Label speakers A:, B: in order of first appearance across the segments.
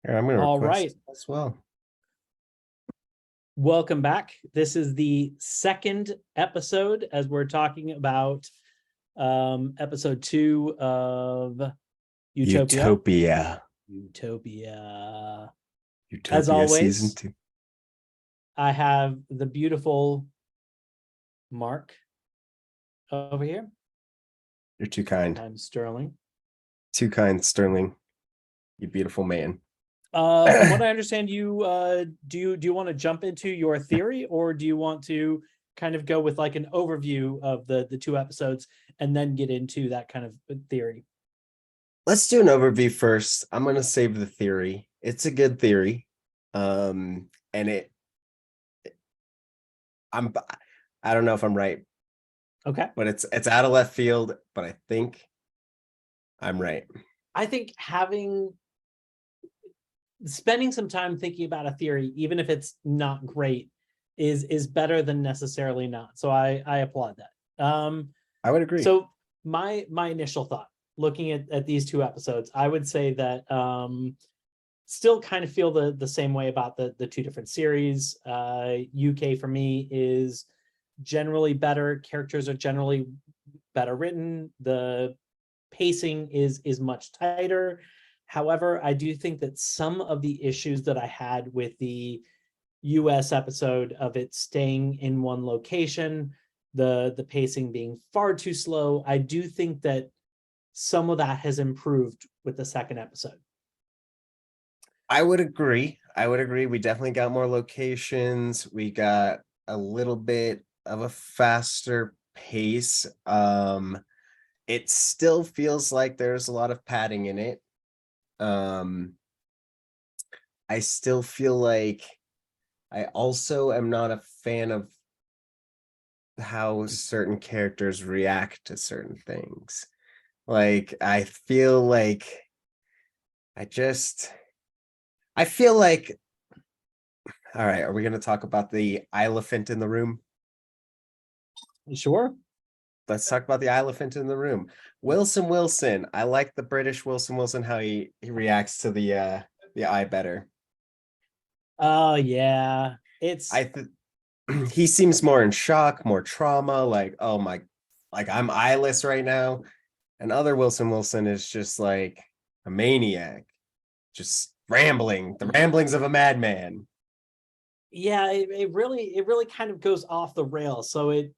A: Here, I'm going to
B: All right.
A: request as well.
B: Welcome back. This is the second episode as we're talking about episode 2 of Utopia.
A: Utopia.
B: Utopia. As
A: Utopia season
B: always,
A: 2.
B: I have the beautiful Mark over here.
A: You're too kind.
B: I'm Sterling.
A: Too kind, Sterling. You beautiful man.
B: From what I understand, do you want to jump into your theory, or do you want to kind of go with like an overview of the two episodes and then get into that kind of theory?
A: Let's do an overview first. I'm going to save the theory. It's a good theory. And I don't know if I'm right,
B: Okay.
A: but it's out of left field, but I think I'm right.
B: I think spending some time thinking about a theory, even if it's not great, is better than necessarily not. So I applaud that.
A: I would agree.
B: So my initial thought, looking at these two episodes, I would say that still kind of feel the same way about the two different series. UK for me is generally better. Characters are generally better written. The pacing is much tighter. However, I do think that some of the issues that I had with the US episode of it staying in one location, the pacing being far too slow, I do think that some of that has improved with the second episode.
A: I would agree. We definitely got more locations. We got a little bit of a faster pace. It still feels like there's a lot of padding in it. I still feel like I also am not a fan of how certain characters react to certain things. Like, I feel like I feel like, all right, are we going to talk about the elephant in the room?
B: Sure.
A: Let's talk about the elephant in the room. Wilson. I like the British Wilson, how he reacts to the eye better.
B: Oh yeah. It's
A: he seems more in shock, more trauma, like, oh my, like I'm eyeless right now. And other Wilson is just like a maniac, just rambling, the ramblings of a madman.
B: yeah, it really kind of goes off the rails. So it,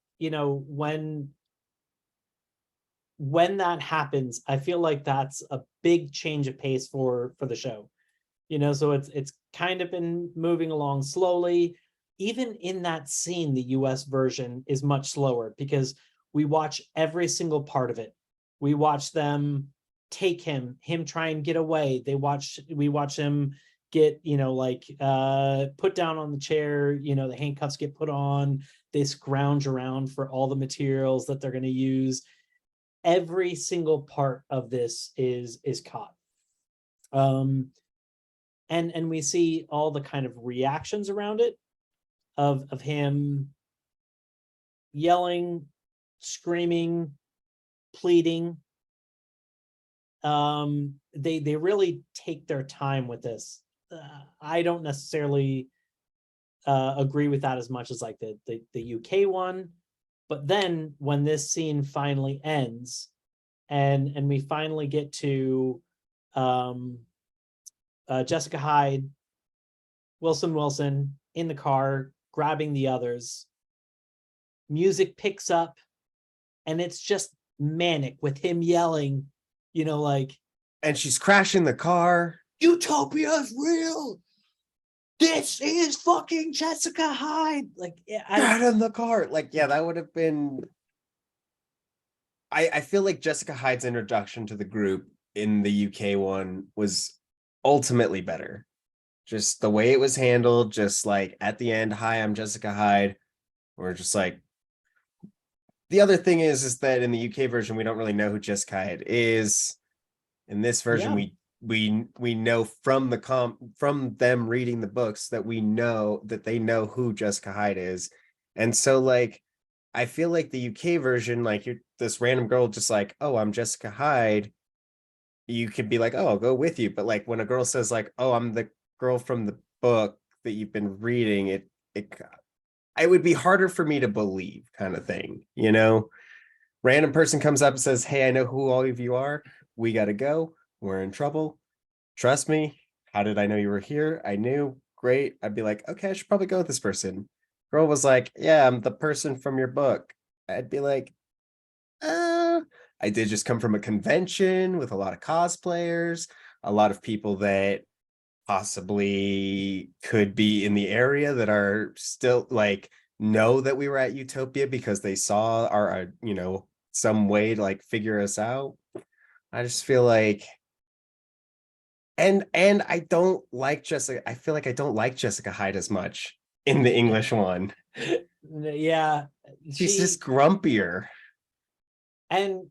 B: when that happens, I feel like that's a big change of pace for the show. So it's kind of been moving along slowly. Even in that scene, the US version is much slower because we watch every single part of it. We watch them take him try and get away. We watch him get, put down on the chair, the handcuffs get put on, they scrounge around for all the materials that they're going to use. Every single part of this is caught. And we see all the kind of reactions around it of him yelling, screaming, pleading. They really take their time with this. I don't necessarily agree with that as much as like the UK one, but then when this scene finally ends, and we finally get to Jessica Hyde, Wilson in the car grabbing the others. Music picks up, and it's just manic with him yelling, like,
A: and she's crashing the car.
B: Utopia's real. This is fucking Jessica Hyde. Like,
A: Get in the car. Like, yeah, that would have been. I feel like Jessica Hyde's introduction to the group in the UK one was ultimately better. Just the way it was handled, just like at the end, hi, I'm Jessica Hyde. We're just like, the other thing is that in the UK version, we don't really know who Jessica Hyde is. In this version,
B: yeah.
A: we know from from them reading the books that we know that they know who Jessica Hyde is. And so like I feel like the UK version, like you're this random girl just like, oh, I'm Jessica Hyde. you could be like, oh, I'll go with you. But like when a girl says like, oh, I'm the girl from the book that you've been reading, it would be harder for me to believe, kind of thing, you know? Random person comes up and says, hey, I know who all of you are. We got to go. We're in trouble. Trust me. How did I know you were here? I knew. Great. I'd be like, okay, I should probably go with this person. Girl was like, yeah, I'm the person from your book. I'd be like, uh, I did just come from a convention with a lot of cosplayers, a lot of people that possibly could be in the area that are still like know that we were at Utopia because they saw our some way to like figure us out. I just feel like and I don't like Jessica. I feel like I don't like Jessica Hyde as much in the English one.
B: Yeah,
A: She's
B: she
A: just grumpier.
B: and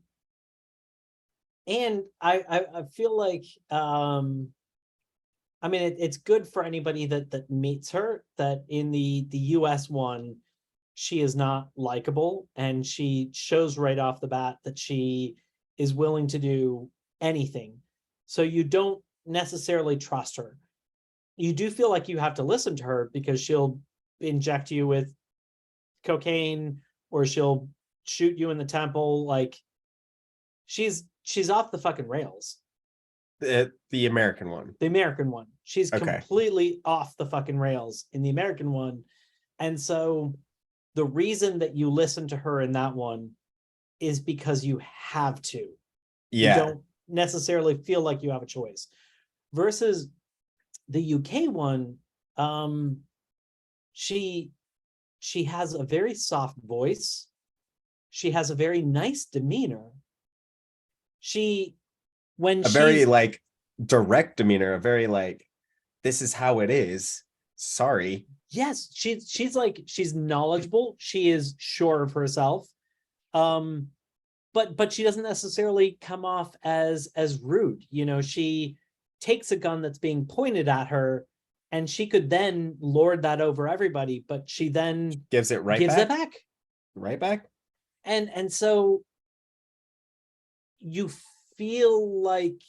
B: I feel like I mean it's good for anybody that meets her that in the US one she is not likable, and she shows right off the bat that she is willing to do anything. So you don't necessarily trust her. You do feel like you have to listen to her because she'll inject you with cocaine or she'll shoot you in the temple. Like she's off the fucking rails.
A: The American one.
B: The American one. She's
A: Okay.
B: completely off the fucking rails in the American one. And so the reason that you listen to her in that one is because you have to. You
A: Yeah.
B: don't necessarily feel like you have a choice. Versus the UK one, she has a very soft voice. She has a very nice demeanor. She when
A: A very
B: she's
A: like direct demeanor, a very like, this is how it is. Sorry.
B: yes, she's like she's knowledgeable. She is sure of herself. Um, but she doesn't necessarily come off as rude. You know, she takes a gun that's being pointed at her and she could then lord that over everybody, but she then
A: Gives it right
B: gives it
A: back.
B: back.
A: Right back.
B: And so you feel like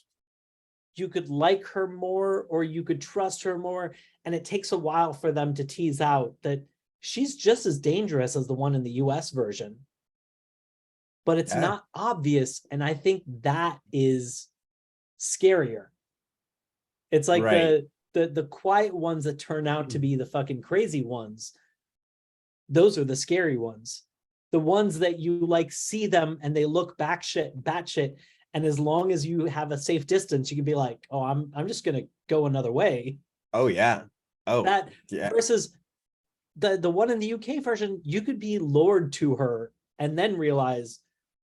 B: you could like her more or you could trust her more, and it takes a while for them to tease out that she's just as dangerous as the one in the US version, but it's
A: Yeah.
B: not obvious, and I think that is scarier. It's like
A: Right.
B: the quiet ones that turn out to be the fucking crazy ones. Those are the scary ones. The ones that you like see them and they look batshit, and as long as you have a safe distance, you can be like, oh, I'm just gonna go another way.
A: Oh yeah. Oh
B: That
A: yeah.
B: versus the one in the UK version, you could be lured to her and then realize,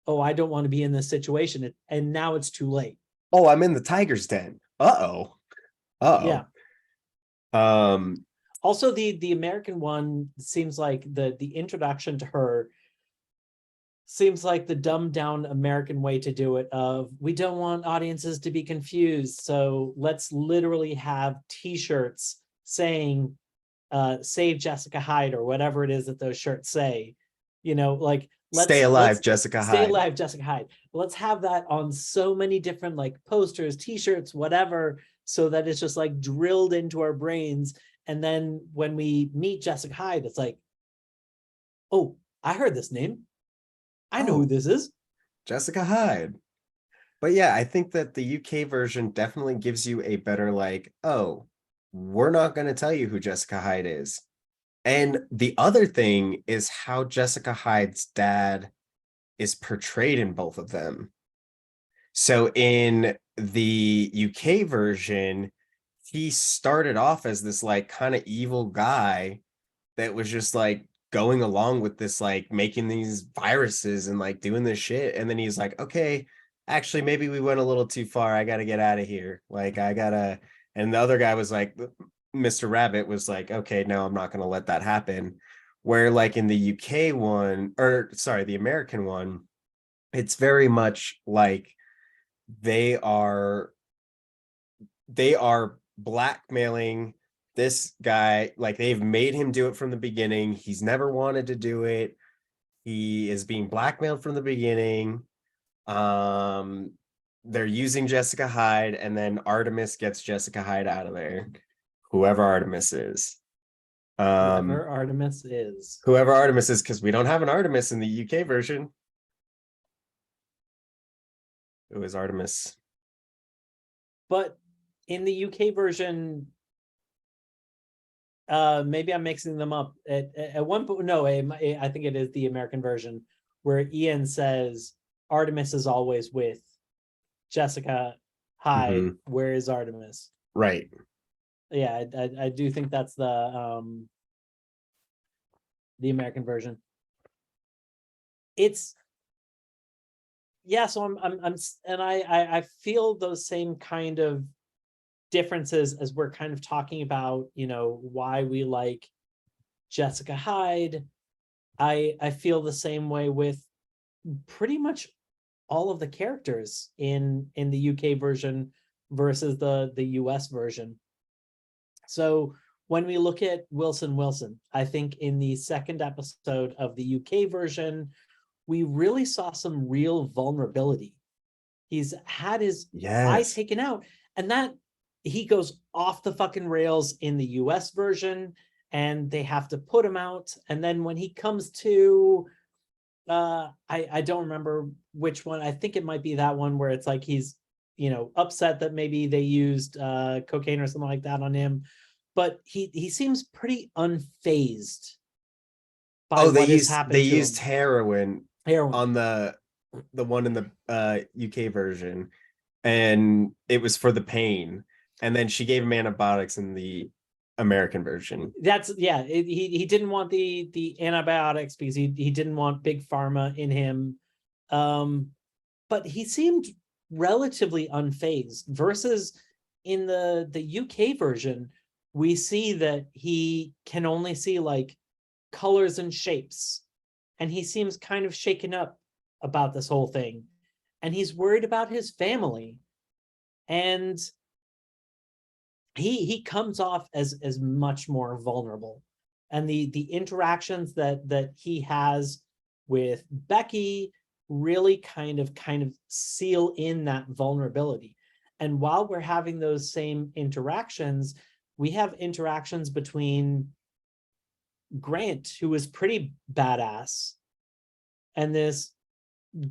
B: oh, I don't want to be in this situation, and now it's too late.
A: Oh, I'm in the tiger's den. Uh-oh.
B: Yeah.
A: Uh-oh. Um,
B: Also, the American one seems like the introduction to her seems like the dumbed down American way to do it of we don't want audiences to be confused. So let's literally have t-shirts saying save Jessica Hyde or whatever it is that those shirts say. You know, like
A: Stay
B: let's
A: alive, Jessica
B: stay
A: Hyde.
B: alive, Jessica Hyde. Let's have that on so many different like posters, t-shirts, whatever, so that it's just like drilled into our brains. And then when we meet Jessica Hyde, it's like, oh, I heard this name. I know who
A: Oh,
B: this is.
A: Jessica Hyde. But yeah, I think that the UK version definitely gives you a better like, oh, we're not going to tell you who Jessica Hyde is. And the other thing is how Jessica Hyde's dad is portrayed in both of them. So in the UK version, he started off as this like kind of evil guy that was just like going along with this, like making these viruses and like doing this shit. And then he's like, okay, actually, maybe we went a little too far. I got to get out of here. Like, I gotta. And the other guy was like, Mr. Rabbit was like, okay, no, I'm not going to let that happen. Where, like, in the UK one, or sorry, the American one, it's very much like they are they are blackmailing this guy. Like, they've made him do it from the beginning. He's never wanted to do it. He is being blackmailed from the beginning. um they're using Jessica Hyde, and then Artemis gets Jessica Hyde out of there. Whoever Artemis is.
B: Whoever Artemis is.
A: Whoever Artemis is, because we don't have an Artemis in the UK version. Who is Artemis?
B: But in the UK version, maybe I'm mixing them up. At one point, no, I think it is the American version where Ian says Artemis is always with Jessica Hyde.
A: Mhm.
B: Where is Artemis?
A: Right.
B: Yeah, I do think that's the American version. It's yeah, so I'm and I feel those same kind of differences as we're kind of talking about, you know, why we like Jessica Hyde. I feel the same way with pretty much all of the characters in the UK version versus the US version. So when we look at Wilson, I think in the second episode of the UK version, we really saw some real vulnerability. He's had his eye
A: Yes.
B: taken out, and that he goes off the fucking rails in the US version, and they have to put him out. And then when he comes to I don't remember which one. I think it might be that one where it's like he's, you know, upset that maybe they used cocaine or something like that on him, but he seems pretty unfazed by
A: Oh, they
B: what has
A: used
B: happened to him.
A: heroin
B: Heroin.
A: on the one in the UK version, and it was for the pain. And then she gave him antibiotics in the American version.
B: That's yeah. He didn't want the antibiotics because he didn't want big pharma in him, but he seemed relatively unfazed. Versus in the UK version, we see that he can only see like colors and shapes, and he seems kind of shaken up about this whole thing, and he's worried about his family, and he comes off as much more vulnerable, and the interactions that he has with Becky really kind of seal in that vulnerability. And while we're having those same interactions, we have interactions between Grant, who is pretty badass, and this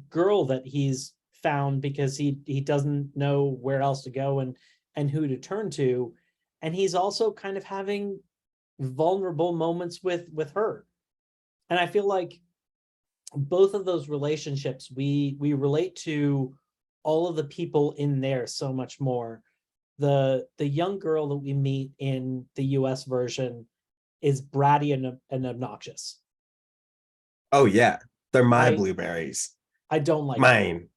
B: girl that he's found because he doesn't know where else to go and who to turn to. And he's also kind of having vulnerable moments with her. And I feel like both of those relationships, we relate to all of the people in there so much more. The young girl that we meet in the US version is bratty and obnoxious.
A: Oh yeah, they're my
B: I
A: blueberries.
B: I don't like her.
A: Mine.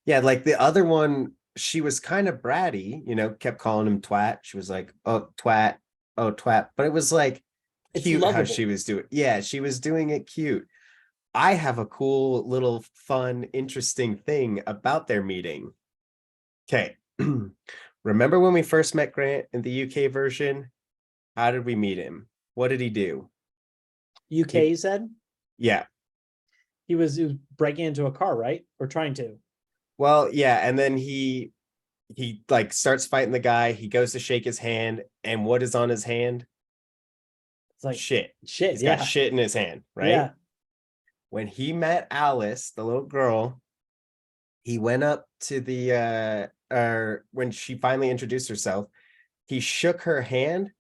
A: Yeah, like the other one, she was kind of bratty, you know, kept calling him twat. She was like, oh, twat, oh, twat. But it was like
B: It's
A: cute how she
B: lovable.
A: was doing. Yeah, she was doing it cute. I have a cool little fun, interesting thing about their meeting. Okay. Remember when we first met Grant in the UK version? How did we meet him? What did he do?
B: UK,
A: He,
B: you said?
A: yeah.
B: He was breaking into a car, right? Or trying to.
A: Well, yeah, and then he like starts fighting the guy. He goes to shake his hand, and what is on his hand?
B: It's like
A: Shit.
B: shit.
A: He's got
B: Yeah.
A: shit in his hand, right?
B: Yeah.
A: When he met Alice, the little girl, he went up to the or when she finally introduced herself, he shook her hand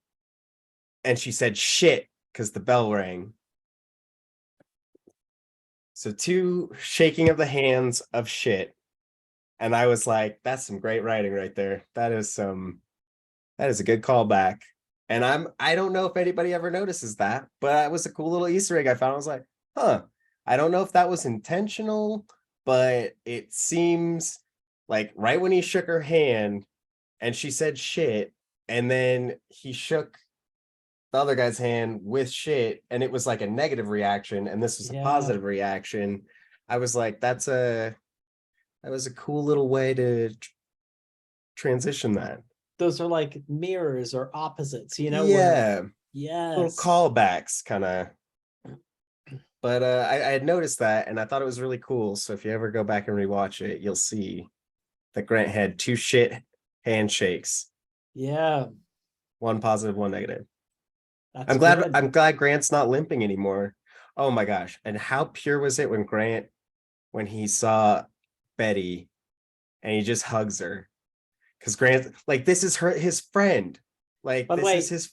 A: and she said shit because the bell rang. So two shaking of the hands of shit. And I was like, that's some great writing right there. That is a good callback. And I don't know if anybody ever notices that, but that was a cool little Easter egg I found. I was like, huh. I don't know if that was intentional, but it seems like right when he shook her hand and she said shit, and then he shook the other guy's hand with shit, and it was like a negative reaction, and this was a
B: Yeah.
A: positive reaction. I was like, that was a cool little way to transition that.
B: Those are like mirrors or opposites, you know, where
A: Yeah, little
B: yes.
A: callbacks, kind of. But I had noticed that, and I thought it was really cool. So if you ever go back and rewatch it, you'll see that Grant had two shit handshakes,
B: Yeah,
A: one positive, one negative.
B: that's
A: I'm glad
B: good.
A: I'm glad Grant's not limping anymore. Oh my gosh. And how pure was it when he saw Betty and he just hugs her? Because Grant, like, this is his friend. Like,
B: By the
A: this is
B: way,
A: his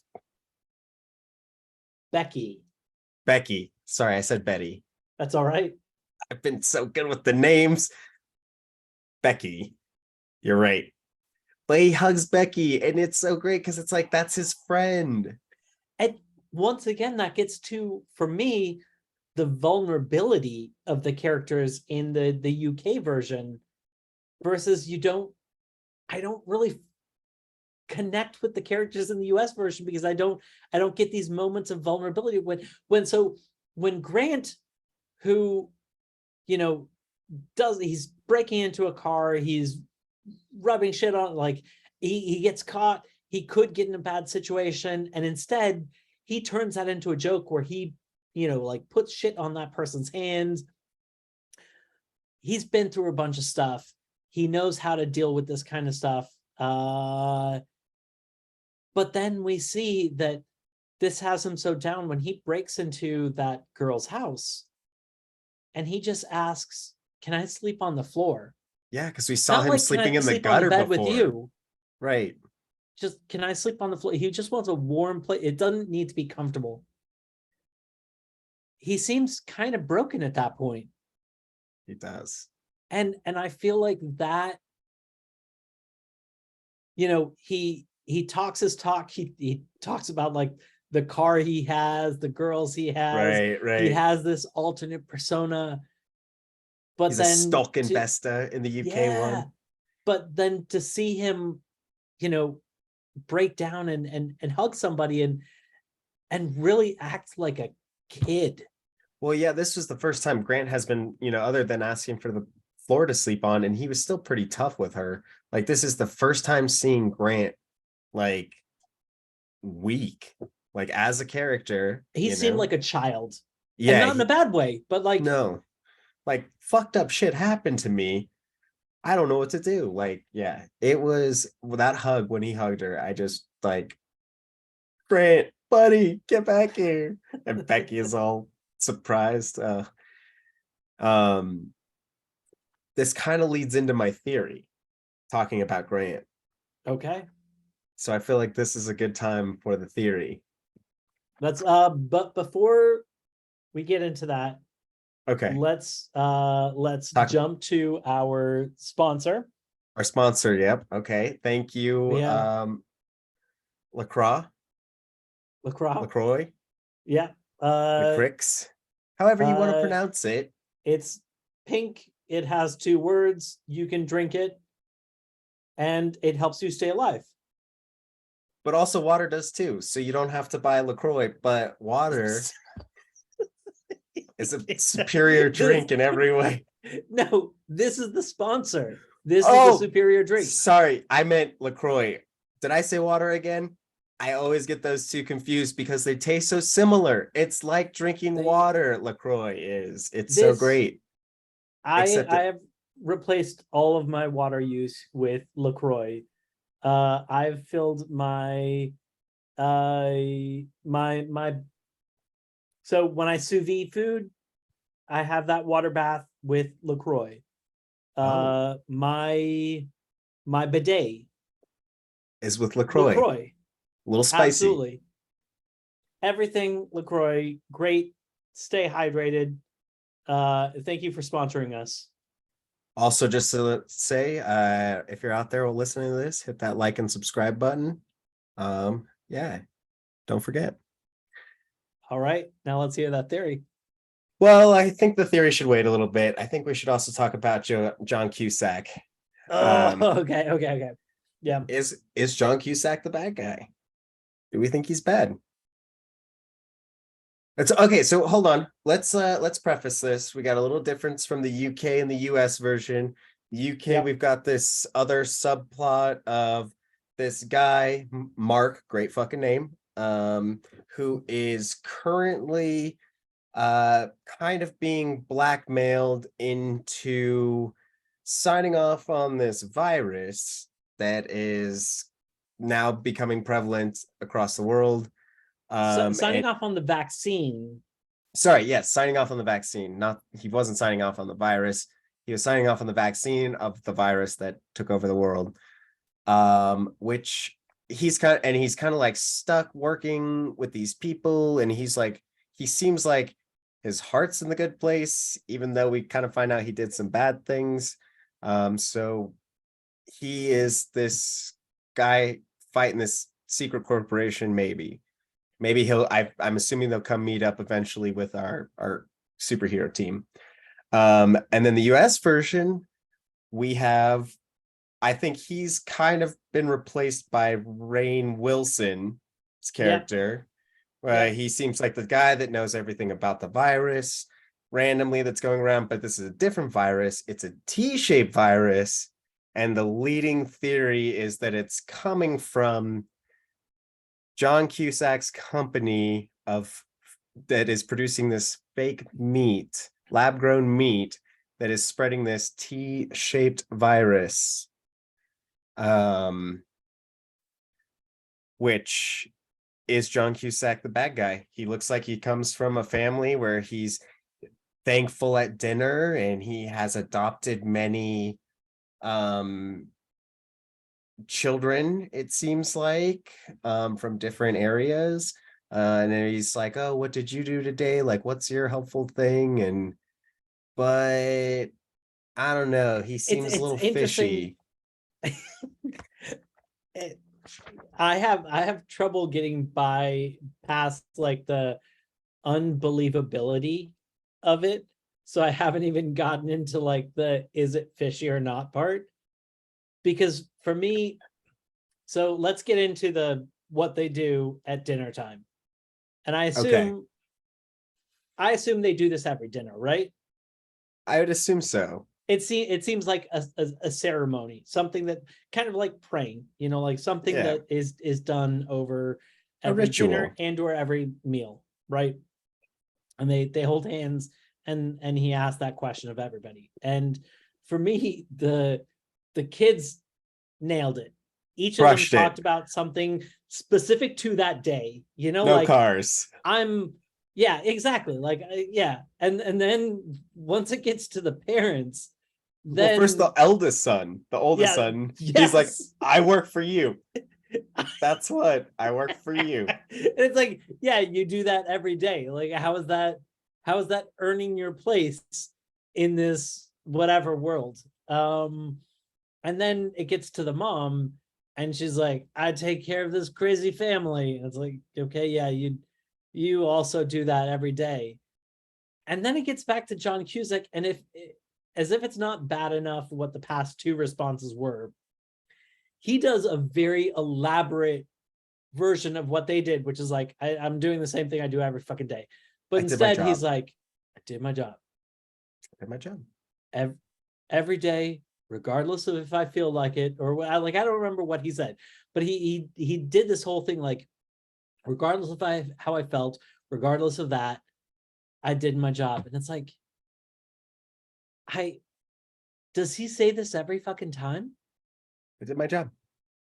B: Becky,
A: Becky. Sorry, I said Betty.
B: that's all right.
A: I've been so good with the names. Becky. You're right. But he hugs Becky, and it's so great because it's like that's his friend.
B: And once again, that gets to, for me, the vulnerability of the characters in the UK version versus I don't really connect with the characters in the US version because I don't get these moments of vulnerability when Grant, who, you know, he's breaking into a car, he's rubbing shit on, like, he gets caught, he could get in a bad situation, and instead he turns that into a joke where he, like, puts shit on that person's hands. He's been through a bunch of stuff. He knows how to deal with this kind of stuff. But then we see that this has him so down when he breaks into that girl's house and he just asks, "Can I sleep on the floor?"
A: Yeah, because we saw
B: Not
A: him
B: like, "Can
A: sleeping
B: I
A: in the
B: sleep on the
A: gutter
B: bed with
A: before.
B: you?"
A: Right.
B: Just, "Can I sleep on the floor?" He just wants a warm place. It doesn't need to be comfortable. He seems kind of broken at that point.
A: He does.
B: And I feel like that, he talks his talk. He talks about, like, the car he has, the girls he has.
A: Right,
B: He
A: right.
B: has this alternate persona. But
A: He's a
B: then
A: stock investor in the UK
B: yeah,
A: one.
B: but then to see him, you know, break down and hug somebody and really act like a kid.
A: Well, yeah, this was the first time Grant has been, other than asking for the floor to sleep on, and he was still pretty tough with her. Like, this is the first time seeing Grant like weak, like as a character,
B: He seemed like a child, and
A: Yeah,
B: not in a bad way, but like,
A: no, like fucked up shit happened to me. I don't know what to do. Like, yeah, it was that hug when he hugged her. I just like, Grant, buddy, get back here. And Becky is all surprised. Um, this kind of leads into my theory talking about Grant.
B: okay,
A: So I feel like this is a good time for the theory.
B: but before we get into that,
A: Okay.
B: let's
A: Talk
B: jump to our sponsor.
A: our sponsor. Yep. Okay. Thank you.
B: Yeah,
A: LaCroix,
B: LaCroix.
A: LaCroix,
B: Yeah. Uh,
A: LaCrix, however you want to
B: uh,
A: pronounce it.
B: it's pink. It has two words. You can drink it, and it helps you stay alive.
A: But also water does too. So you don't have to buy LaCroix, but water is a superior
B: This,
A: drink in every way.
B: no, this is the sponsor. This is the
A: Oh,
B: superior drink.
A: sorry. I meant LaCroix. Did I say water again? I always get those two confused because they taste so similar. It's like drinking water, LaCroix is. It's so
B: This
A: great.
B: I
A: Except
B: I
A: it,
B: have replaced all of my water use with LaCroix. I've filled uh my so when I sous vide food, I have that water bath with LaCroix.
A: oh,
B: My bidet,
A: is with LaCroix. A
B: LaCroix.
A: little spicy.
B: Absolutely. Everything LaCroix, great. Stay hydrated. Thank you for sponsoring us.
A: Also, just to say, if you're out there listening to this, hit that like and subscribe button. Yeah, don't forget.
B: All right, now let's hear that theory.
A: Well, I think the theory should wait a little bit. I think we should also talk about John Cusack.
B: Oh,
A: Um,
B: okay. Yeah.
A: is John Cusack the bad guy? Do we think he's bad? It's okay. So hold on. Let's preface this. We got a little difference from the UK and the US version. The UK,
B: Yep.
A: we've got this other subplot of this guy, Mark, great fucking name, who is currently kind of being blackmailed into signing off on this virus that is now becoming prevalent across the world.
B: Signing
A: And
B: off on the vaccine.
A: sorry, yes, signing off on the vaccine. Not he wasn't signing off on the virus. He was signing off on the vaccine of the virus that took over the world. Which he's kind of like stuck working with these people, and he's like, he seems like his heart's in the good place, even though we kind of find out he did some bad things. So he is this guy fighting this secret corporation. Maybe I'm assuming they'll come meet up eventually with our superhero team. And then the US version, we have, I think he's kind of been replaced by Rainn Wilson's character. He seems like the guy that knows everything about the virus randomly that's going around, but this is a different virus. It's a T-shaped virus, and the leading theory is that it's coming from John Cusack's company that is producing this fake meat, lab-grown meat, that is spreading this T-shaped virus. Which is John Cusack the bad guy? He looks like he comes from a family where he's thankful at dinner, and he has adopted many children, it seems like, from different areas. And then he's like, oh, what did you do today? Like, what's your helpful thing? But I don't know. He seems a little fishy.
B: I have trouble getting past like the unbelievability of it. So I haven't even gotten into like the is it fishy or not part. Because for me, so let's get into what they do at dinner time. And I assume they do this every dinner, right?
A: I would assume so.
B: It seems like a ceremony, something that kind of like praying, like something that is done over every dinner and or every meal, right? And they hold hands, and he asked that question of everybody. And for me, the kids nailed it. Each of them talked about something specific to that day,
A: no
B: like
A: cars.
B: Yeah, exactly. Like, yeah. And then once it gets to the parents, then
A: first the oldest son, he's like, I work for you. That's what I work for you.
B: It's like, yeah, you do that every day. Like, how is that earning your place in this whatever world? And then it gets to the mom, and she's like, I take care of this crazy family. And it's like, okay, yeah, you also do that every day. And then it gets back to John Cusack, and as if it's not bad enough what the past two responses were, he does a very elaborate version of what they did, which is like, I'm doing the same thing I do every fucking day. But instead, he's like, I did my job.
A: I did my job.
B: Every day, regardless of if I feel like it, or I don't remember what he said, but he did this whole thing like, regardless of how I felt, regardless of that, I did my job. And it's like, does he say this every fucking time?
A: I did my job.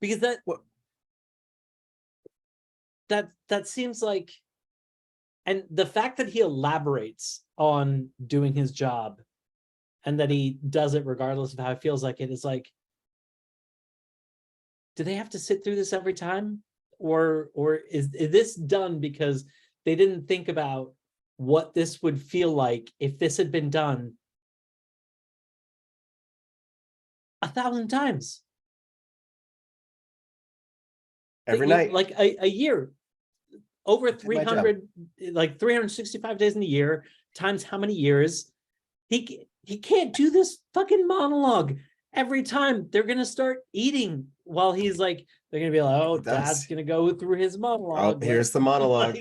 B: Because that seems like, and the fact that he elaborates on doing his job and that he does it regardless of how it feels like it is like, do they have to sit through this every time? Or is this done because they didn't think about what this would feel like if this had been done 1,000 times
A: every night,
B: like a year, over 300, like 365 days in a year, times how many years? He can't do this fucking monologue every time. They're gonna start eating while he's like, they're gonna be like, oh, Dad's gonna go through his monologue.
A: Oh, here's the monologue.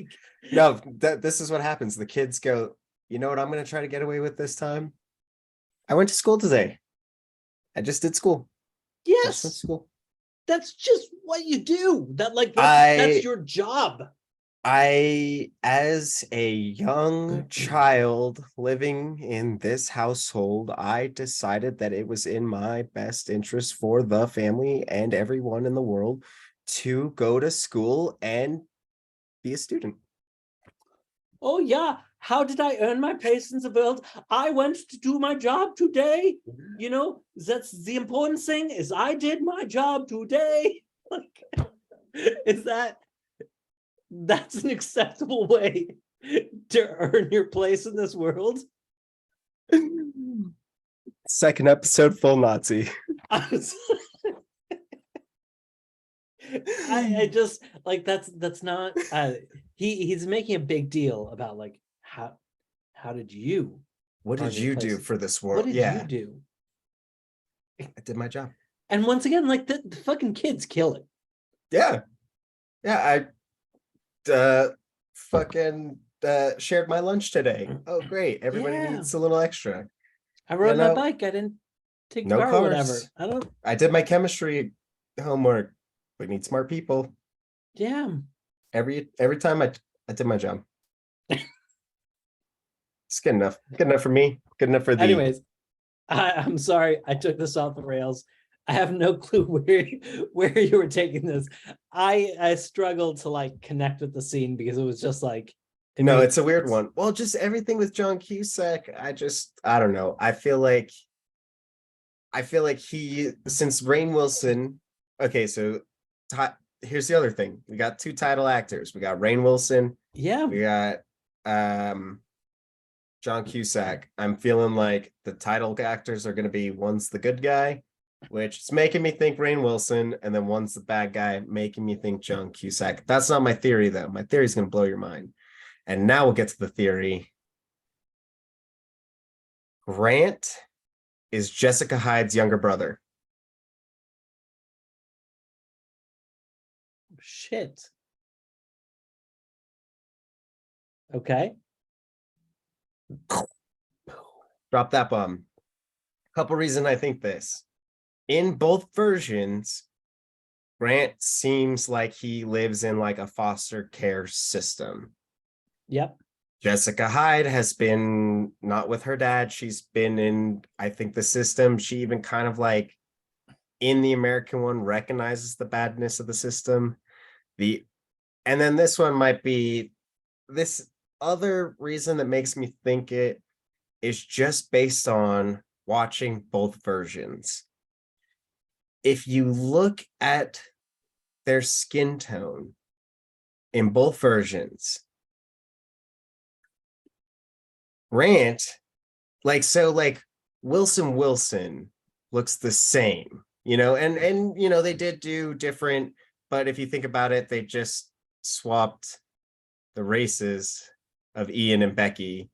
A: No, this is what happens. The kids go, you know what I'm gonna try to get away with this time? I went to school today. I just did school.
B: Yes,
A: school.
B: That's just what you do. That's your job.
A: As a young child living in this household, I decided that it was in my best interest for the family and everyone in the world to go to school and be a student.
B: Oh yeah, how did I earn my place in the world? I went to do my job today. You know, that's the important thing is I did my job today. Like, is that's an acceptable way to earn your place in this world?
A: Second episode, full Nazi.
B: I just like that's not he's making a big deal about like how did you
A: What
B: earn
A: did
B: your
A: you do
B: place?
A: for this
B: What
A: world?
B: did you
A: Yeah,
B: do?
A: I did my job.
B: And once again, like the fucking kids kill it.
A: Yeah. Yeah, I fucking shared my lunch today. Oh, great. Everybody
B: Yeah,
A: needs a little extra.
B: I
A: You
B: rode my
A: know,
B: bike. I didn't take the
A: no
B: car or whatever.
A: cars.
B: I don't.
A: I did my chemistry homework. We need smart people.
B: Yeah.
A: Every time I did my job. It's good enough. Good enough for me. Good enough for thee.
B: Anyways, I'm sorry I took this off the rails. I have no clue where you were taking this. I struggled to like connect with the scene because it was just like it
A: No,
B: made
A: it's a weird
B: sense.
A: one. Well, just everything with John Cusack. I don't know. I feel like he, since Rainn Wilson. Okay, so here's the other thing. We got two title actors. We got Rainn Wilson.
B: Yeah.
A: We got John Cusack. I'm feeling like the title actors are going to be one's the good guy, which is making me think Rainn Wilson, and then one's the bad guy, making me think John Cusack. That's not my theory, though. My theory is going to blow your mind. And now we'll get to the theory. Grant is Jessica Hyde's younger brother.
B: Shit. Okay.
A: Drop that bomb. Couple reasons I think this. In both versions, Grant seems like he lives in like a foster care system.
B: Yep.
A: Jessica Hyde has been not with her dad. She's been in, I think, the system. She even kind of like in the American one recognizes the badness of the system. And then this one might be this other reason that makes me think it is just based on watching both versions. If you look at their skin tone in both versions, Grant, like Wilson looks the same, and they did do different, but if you think about it, they just swapped the races of Ian and Becky,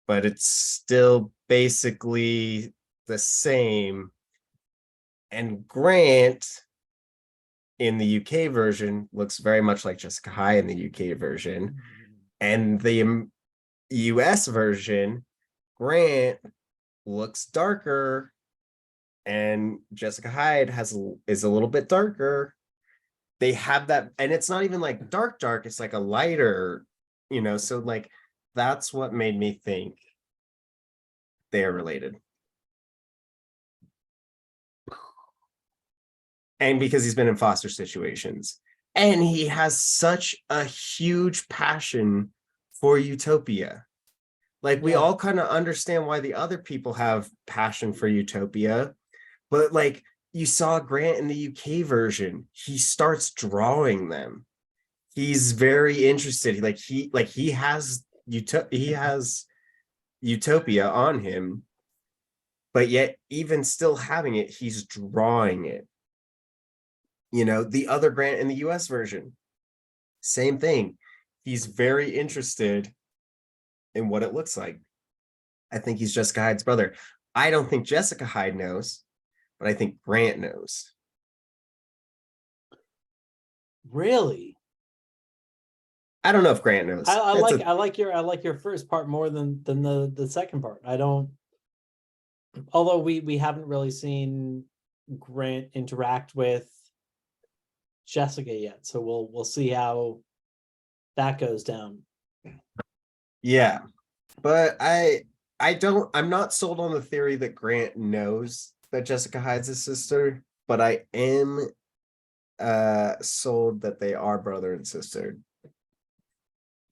A: but it's still basically the same. And Grant in the UK version looks very much like Jessica Hyde in the UK version. And the US version, Grant looks darker and Jessica Hyde is a little bit darker. They have that, and it's not even like dark, it's like a lighter, so like that's what made me think they're related. And because he's been in foster situations. And he has such a huge passion for Utopia. Like, we all kind of understand why the other people have passion for Utopia, but like you saw Grant in the UK version, he starts drawing them. He's very interested. He has Utopia on him, but yet even still having it, he's drawing it. The other Grant in the US version, same thing. He's very interested in what it looks like. I think he's Jessica Hyde's brother. I don't think Jessica Hyde knows, but I think Grant knows.
B: Really?
A: I don't know if Grant knows.
B: I like your first part more than the second part. I don't, although we haven't really seen Grant interact with Jessica yet, so we'll see how that goes down.
A: Yeah, but I'm not sold on the theory that Grant knows that Jessica Hyde's his sister, but I am sold that they are brother and sister.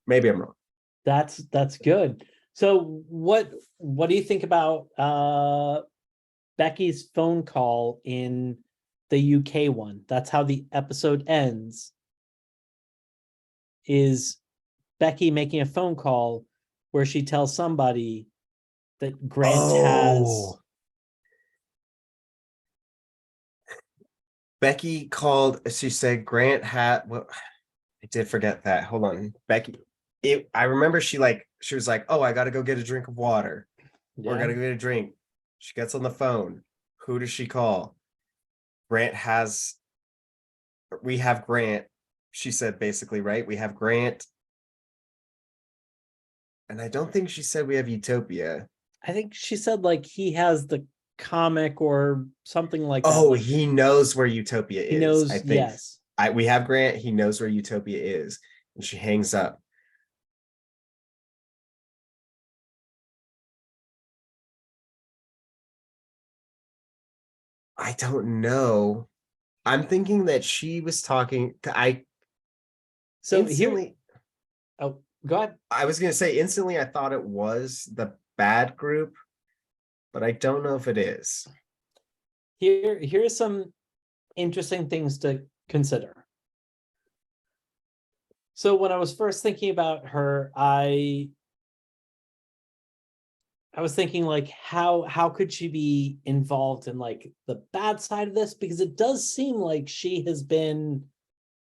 A: Maybe I'm wrong.
B: That's good. So what do you think about Becky's phone call in the UK one? That's how the episode ends. Is Becky making a phone call where she tells somebody that Grant has.
A: Becky called, she said Grant had, well, I did forget that. Hold on. Becky, I remember she was like, oh, I gotta go get a drink of water. Or gotta go get a drink. She gets on the phone. Who does she call? We have Grant. She said basically, right? We have Grant. And I don't think she said we have Utopia.
B: I think she said like he has the comic or something like that.
A: Oh,
B: like,
A: he knows where Utopia is.
B: he knows,
A: I think.
B: yes.
A: We have Grant. He knows where Utopia is. And she hangs up. I don't know. I'm thinking that she was talking.
B: So
A: instantly,
B: here. Oh, go ahead.
A: I was gonna say instantly. I thought it was the bad group, but I don't know if it is.
B: Here's some interesting things to consider. So when I was first thinking about her, I was thinking like how could she be involved in like the bad side of this, because it does seem like she has been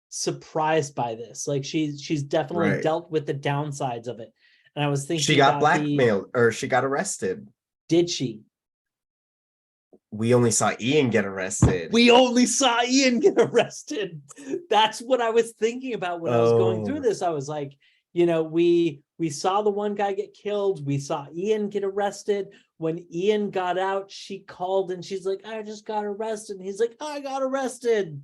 B: surprised by this. Like she's definitely dealt with the downsides of it. And I was thinking
A: she got blackmailed or she got arrested.
B: Did she?
A: We only saw Ian get arrested.
B: That's what I was thinking about when I was going through this. I was like, we saw the one guy get killed. We saw Ian get arrested. When Ian got out, she called and she's like, I just got arrested. And he's like, I got arrested.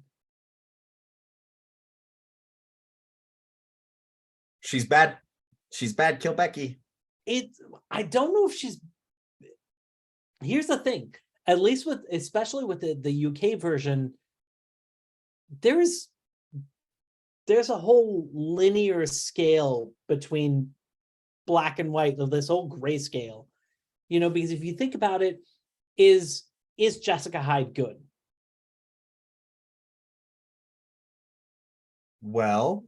A: She's bad. She's bad. Kill Becky.
B: I don't know if she's. Here's the thing. At least especially with the UK version, there's a whole linear scale between black and white, of this whole grayscale, because if you think about it, is Jessica Hyde good?
A: Well,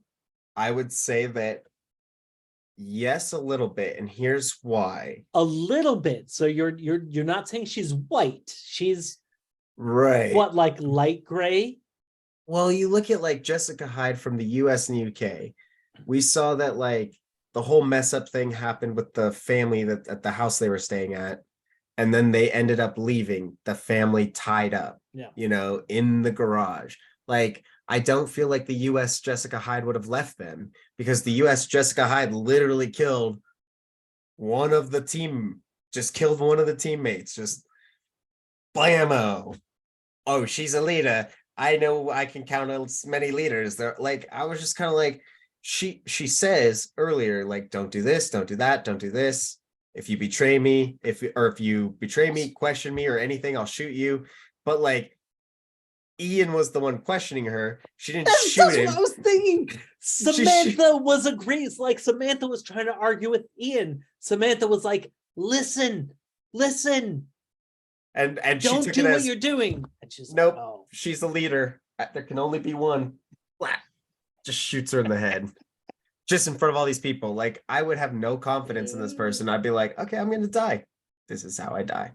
A: I would say that yes, a little bit, and here's why.
B: A little bit. So you're not saying she's white. She's
A: right.
B: What, like light gray?
A: Well, you look at like Jessica Hyde from the US and UK. We saw that like the whole mess up thing happened with the family that at the house they were staying at, and then they ended up leaving the family tied up, in the garage. Like, I don't feel like the US Jessica Hyde would have left them, because the US Jessica Hyde literally killed one of the teammates, just blammo. Oh, she's a leader. I know I can count as many leaders. They're like, I was just kind of like, she says earlier, like, don't do this, don't do that, don't do this. If you betray me, if you betray me, question me or anything, I'll shoot you. But like, Ian was the one questioning her. She didn't shoot him.
B: That's what I was thinking. Samantha was like Samantha was trying to argue with Ian. Samantha was like, listen.
A: And
B: don't
A: she took
B: do
A: it
B: what
A: as,
B: you're doing. And she's
A: nope,
B: like, oh.
A: She's the leader. There can only be one. Just shoots her in the head. Just in front of all these people. Like, I would have no confidence in this person. I'd be like, okay, I'm gonna die. This is how I die.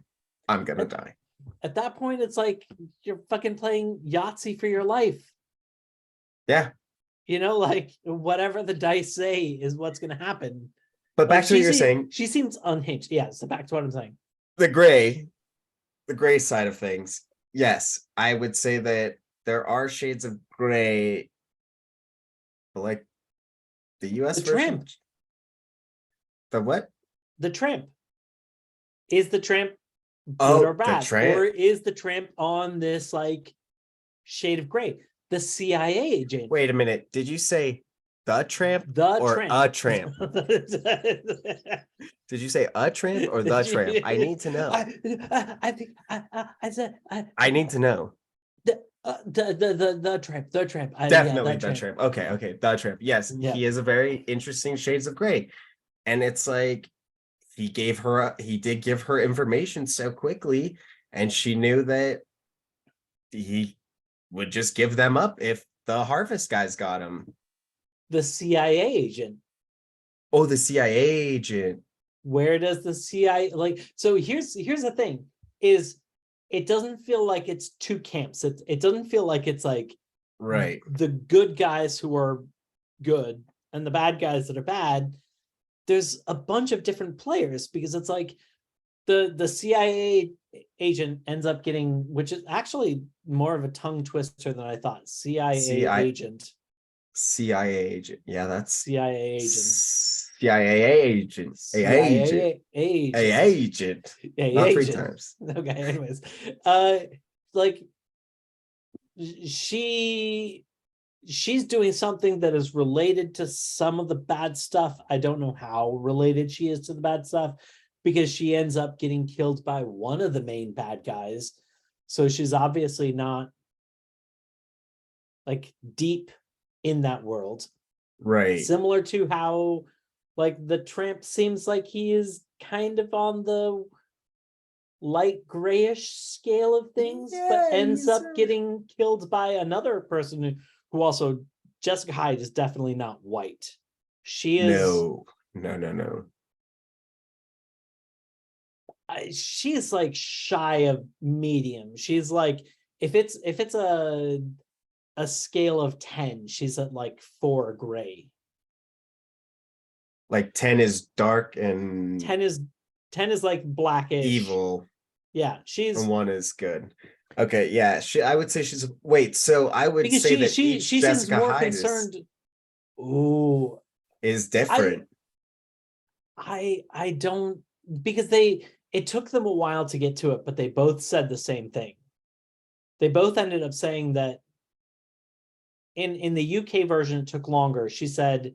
A: I'm gonna die.
B: At that point, it's like you're fucking playing Yahtzee for your life.
A: Yeah.
B: Like whatever the dice say is what's gonna happen.
A: But back to what you're saying.
B: She seems unhinged. Yeah, so back to what I'm saying.
A: The gray side of things. Yes, I would say that there are shades of gray, but like the US version.
B: Tramp.
A: The what?
B: The Tramp. Is the Tramp good or bad? Or is the Tramp on this like shade of gray? The CIA agent.
A: Wait a minute. Did you say The tramp
B: The
A: or
B: tramp.
A: a tramp? Did you say a tramp or the tramp? I need to know.
B: I think I said
A: I need to know.
B: The tramp. The tramp.
A: Definitely
B: the
A: the tramp. Okay, the tramp. Yes,
B: Yeah.
A: he is a very interesting shades of gray. And it's like he did give her information so quickly, and she knew that he would just give them up if the harvest guys got him.
B: The CIA agent.
A: Oh, the CIA agent.
B: Where does the CIA like? So here's the thing: is it doesn't feel like it's two camps. It doesn't feel like it's like
A: Right.
B: the good guys who are good and the bad guys that are bad. There's a bunch of different players because it's like the CIA agent ends up getting, which is actually more of a tongue twister than I thought. Agent.
A: CIA agent. Yeah, that's
B: CIA agent.
A: CIA agent. A agent.
B: agent.
A: A agent. Not three times.
B: Okay, anyways. Like she's doing something that is related to some of the bad stuff. I don't know how related she is to the bad stuff because she ends up getting killed by one of the main bad guys. So she's obviously not like deep in that world.
A: Right.
B: Similar to how like the tramp seems like he is kind of on the light grayish scale of things, but ends up getting killed by another person who also, Jessica Hyde is definitely not white. She is
A: no.
B: She's like shy of medium. She's like if it's a scale of 10, she's at like 4 gray.
A: Like 10 is dark and
B: 10 is like blackish
A: evil.
B: Yeah, she's
A: and 1 is good. Okay, yeah, I would say she's wait. So I would
B: because
A: say that
B: she
A: each
B: seems
A: Jessica
B: more
A: Hyde
B: concerned. Ooh,
A: is different.
B: I don't, because it took them a while to get to it, but they both said the same thing. They both ended up saying that in the UK version it took longer. She said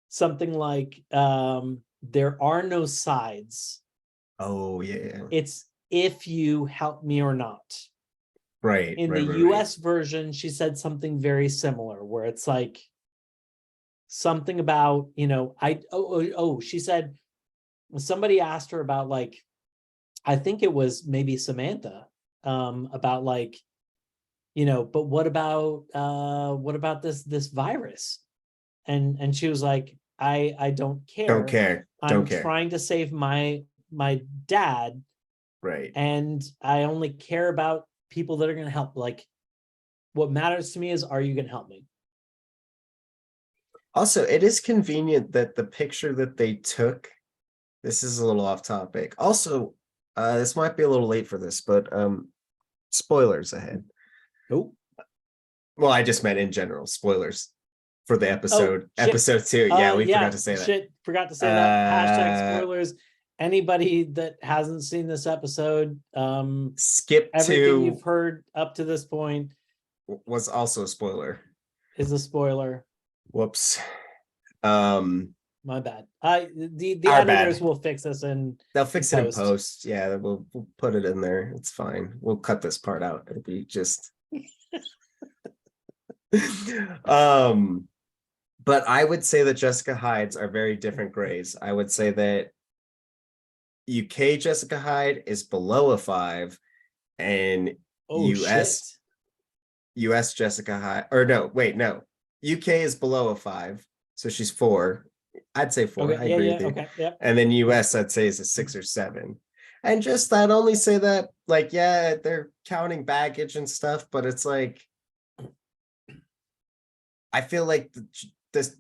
B: something like there are no sides.
A: Oh yeah.
B: It's if you help me or not.
A: Right.
B: In the US version, she said something very similar where it's like something about, she said somebody asked her about like, I think it was maybe Samantha, about like, but what about this virus? And she was like, I don't care.
A: Don't care.
B: I'm trying to save my dad.
A: Right.
B: And I only care about people that are going to help. Like, what matters to me is, are you going to help me?
A: Also, it is convenient that the picture that they took, this is a little off topic. Also, this might be a little late for this, but spoilers ahead.
B: Oh,
A: well, I just meant in general, spoilers for the episode. Episode 2. Yeah, we forgot to say that.
B: Forgot to say that. Hashtag spoilers. Anybody that hasn't seen this episode,
A: skip
B: everything you've heard up to this point
A: was also a spoiler.
B: Is a spoiler.
A: Whoops.
B: My bad. The editors will fix this and
A: they'll fix it in post. Yeah, we'll put it in there. It's fine. We'll cut this part out. It'll be just but I would say that Jessica Hyde's are very different grays. I would say that UK Jessica Hyde is below a 5 and US Jessica Hyde, or no, UK is below a 5, so she's 4. I'd say 4.
B: Okay,
A: I agree with you.
B: Okay, yeah.
A: And then US I'd say is a 6 or 7. And just I'd only say that, like, yeah, they're counting baggage and stuff, but it's like I feel like this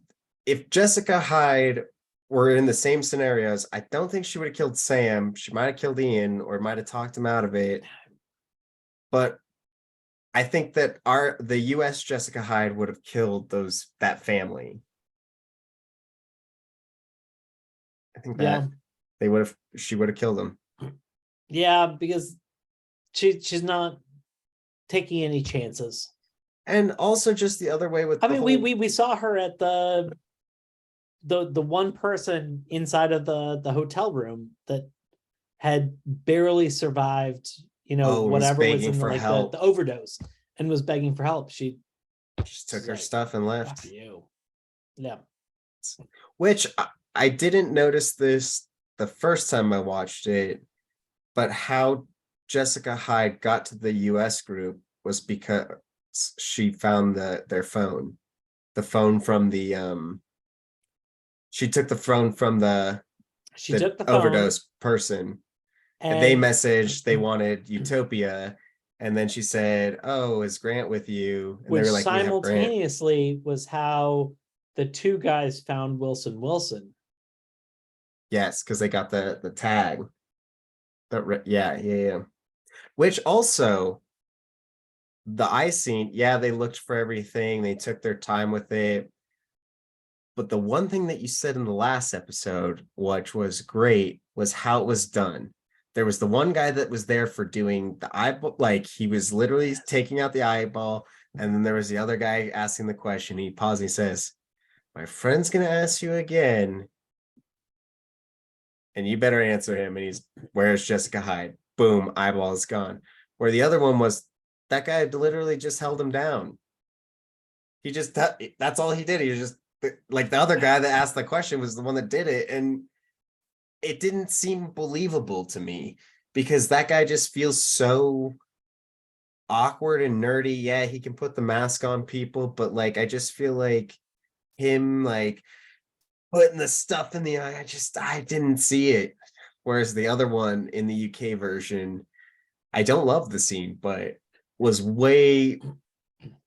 A: if Jessica Hyde were in the same scenarios, I don't think she would have killed Sam. She might have killed Ian or might have talked him out of it. But I think that the US Jessica Hyde would have killed that family. I think that she would have killed them.
B: Yeah, because she's not taking any chances.
A: And also just the other way with
B: we saw her at the the one person inside of the hotel room that had barely survived,
A: Oh, and was
B: whatever was
A: begging
B: in
A: for
B: the
A: help.
B: overdose, and was begging for help. She
A: Just took
B: was
A: her
B: like,
A: stuff and
B: fuck
A: left.
B: you. Yeah.
A: Which I didn't notice this the first time I watched it, but how Jessica Hyde got to the US group was because she found their phone. The phone from the she took the phone from
B: She
A: the
B: took the phone
A: overdose person. And they
B: and
A: messaged they wanted Utopia. And then she said, "Oh, is Grant with you?" And they
B: which
A: were like, "We have Grant."
B: simultaneously was how the two guys found Wilson.
A: Yes, because they got the tag. Yeah. Which also the ice scene, yeah, they looked for everything, they took their time with it. But the one thing that you said in the last episode, which was great, was how it was done. There was the one guy that was there for doing the eyeball, like he was literally taking out the eyeball, and then there was the other guy asking the question. He pauses, he says, "My friend's gonna ask you again, and you better answer him." And he's, "Where's Jessica Hyde?" Boom, eyeball is gone. Where the other one was, that guy literally just held him down. He just, that's all he did. He just, like, the other guy that asked the question was the one that did it. And it didn't seem believable to me because that guy just feels so awkward and nerdy. Yeah, he can put the mask on people, but like, I just feel like him, like, putting the stuff in the eye, I didn't see it. Whereas the other one in the UK version, I don't love the scene, but was way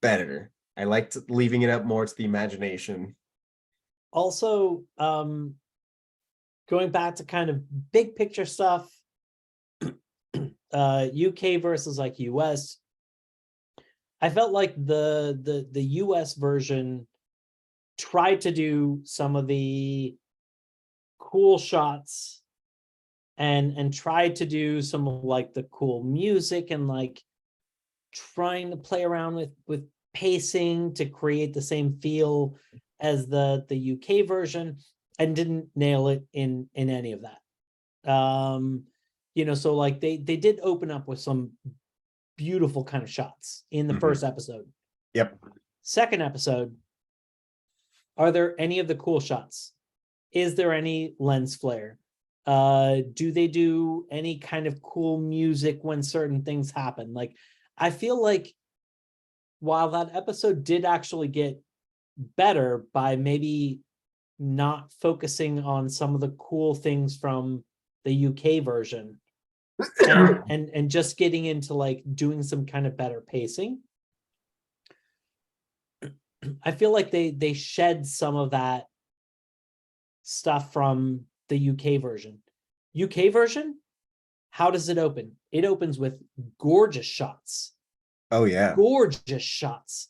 A: better. I liked leaving it up more to the imagination.
B: Also, going back to kind of big picture stuff, UK versus like US, I felt like the US version tried to do some of the cool shots and tried to do some of like the cool music and like trying to play around with pacing to create the same feel as the UK version, and didn't nail it in any of that. So like they did open up with some beautiful kind of shots in the first episode.
A: Yep.
B: Second episode, are there any of the cool shots? Is there any lens flare? Do they do any kind of cool music when certain things happen? Like, I feel like while that episode did actually get better by maybe not focusing on some of the cool things from the UK version and just getting into like doing some kind of better pacing, I feel like they shed some of that stuff from the UK version. UK version, how does it open? It opens with gorgeous shots.
A: Oh yeah.
B: Gorgeous shots.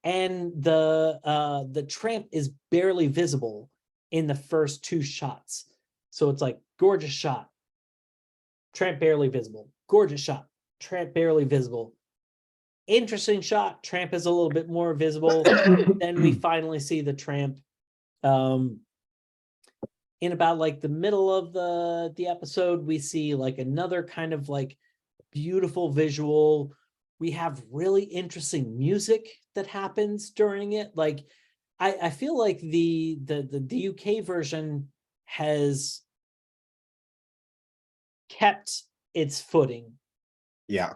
B: And the tramp is barely visible in the first two shots. So it's like gorgeous shot, tramp barely visible, gorgeous shot, tramp barely visible. Interesting shot, tramp is a little bit more visible. Then we finally see the tramp. In about like the middle of the episode, we see like another kind of like beautiful visual. We have really interesting music that happens during it. Like I feel like the UK version has kept its footing.
A: Yeah.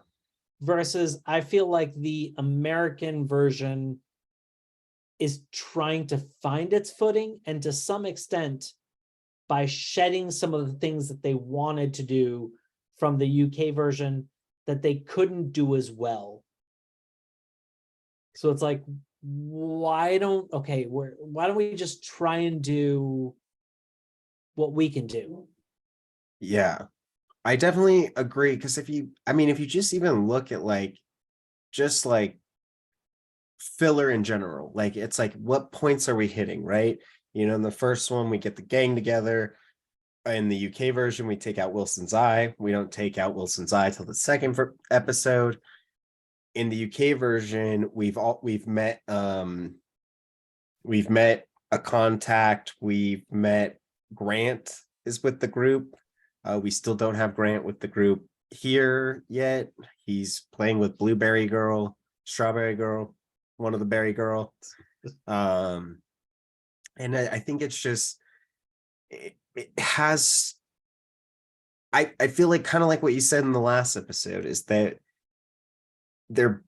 B: Versus I feel like the American version is trying to find its footing, and to some extent by shedding some of the things that they wanted to do from the UK version that they couldn't do as well. So it's like, why don't we just try and do what we can do?
A: Yeah. I definitely agree. Because if you just even look at like, just like filler in general, like it's like, what points are we hitting, right? In the first one, we get the gang together. In the UK version, we take out Wilson's eye. We don't take out Wilson's eye till the second episode. In the UK version, we've met a contact. We've met Grant is with the group. We still don't have Grant with the group here yet. He's playing with Blueberry Girl, Strawberry Girl, one of the Berry Girl. And I think it's just it has I feel like kind of like what you said in the last episode is that they're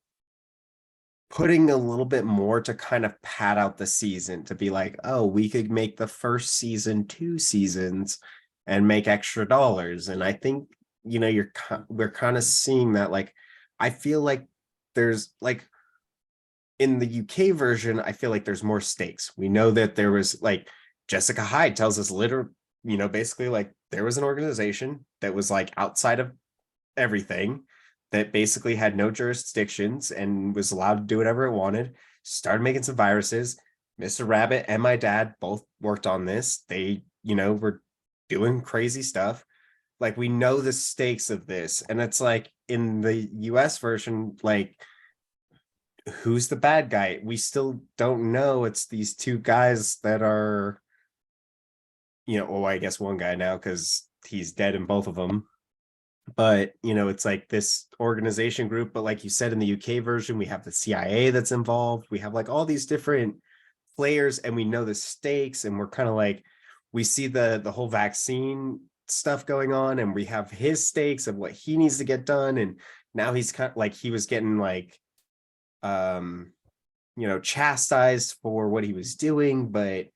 A: putting a little bit more to kind of pad out the season to be like, oh, we could make the first season 2 seasons and make extra dollars. And I think, we're kind of seeing that. Like, I feel like there's like in the UK version, I feel like there's more stakes. We know that there was like Jessica Hyde tells us basically like there was an organization that was like outside of everything that basically had no jurisdictions and was allowed to do whatever it wanted, started making some viruses. Mr. Rabbit and my dad both worked on this. They, were doing crazy stuff. Like, we know the stakes of this. And it's like in the US version, like, who's the bad guy? We still don't know. It's these two guys that are, I guess one guy now because he's dead in both of them. But it's like this organization group. But like you said, in the UK version, we have the CIA that's involved. We have like all these different players, and we know the stakes, and we're kind of like, we see the whole vaccine stuff going on, and we have his stakes of what he needs to get done. And now he's kind of like, he was getting like chastised for what he was doing, but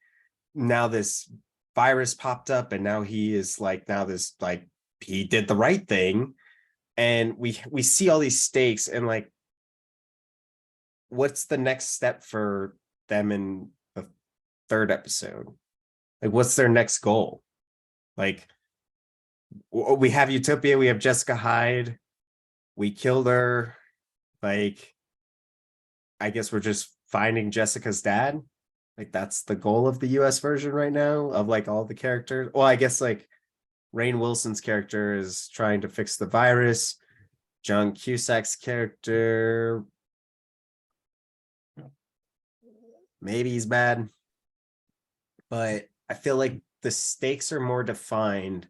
A: now this virus popped up, and now he is like, now this like he did the right thing. And we see all these stakes, and like, what's the next step for them in the third episode? Like, what's their next goal? Like, we have Utopia, we have Jessica Hyde, we killed her. Like, I guess we're just finding Jessica's dad. Like, that's the goal of the US version right now of like all the characters. Well, I guess like Rainn Wilson's character is trying to fix the virus. John Cusack's character, maybe he's bad, but I feel like the stakes are more defined.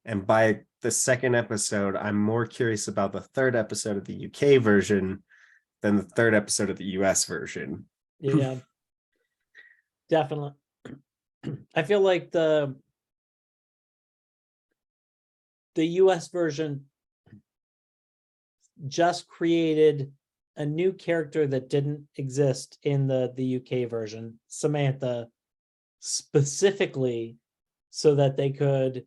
A: And by the second episode, I'm more curious about the third episode of the UK version than the third episode of the US version.
B: Yeah, definitely. I feel like the US version just created a new character that didn't exist in the UK version, Samantha, specifically so that they could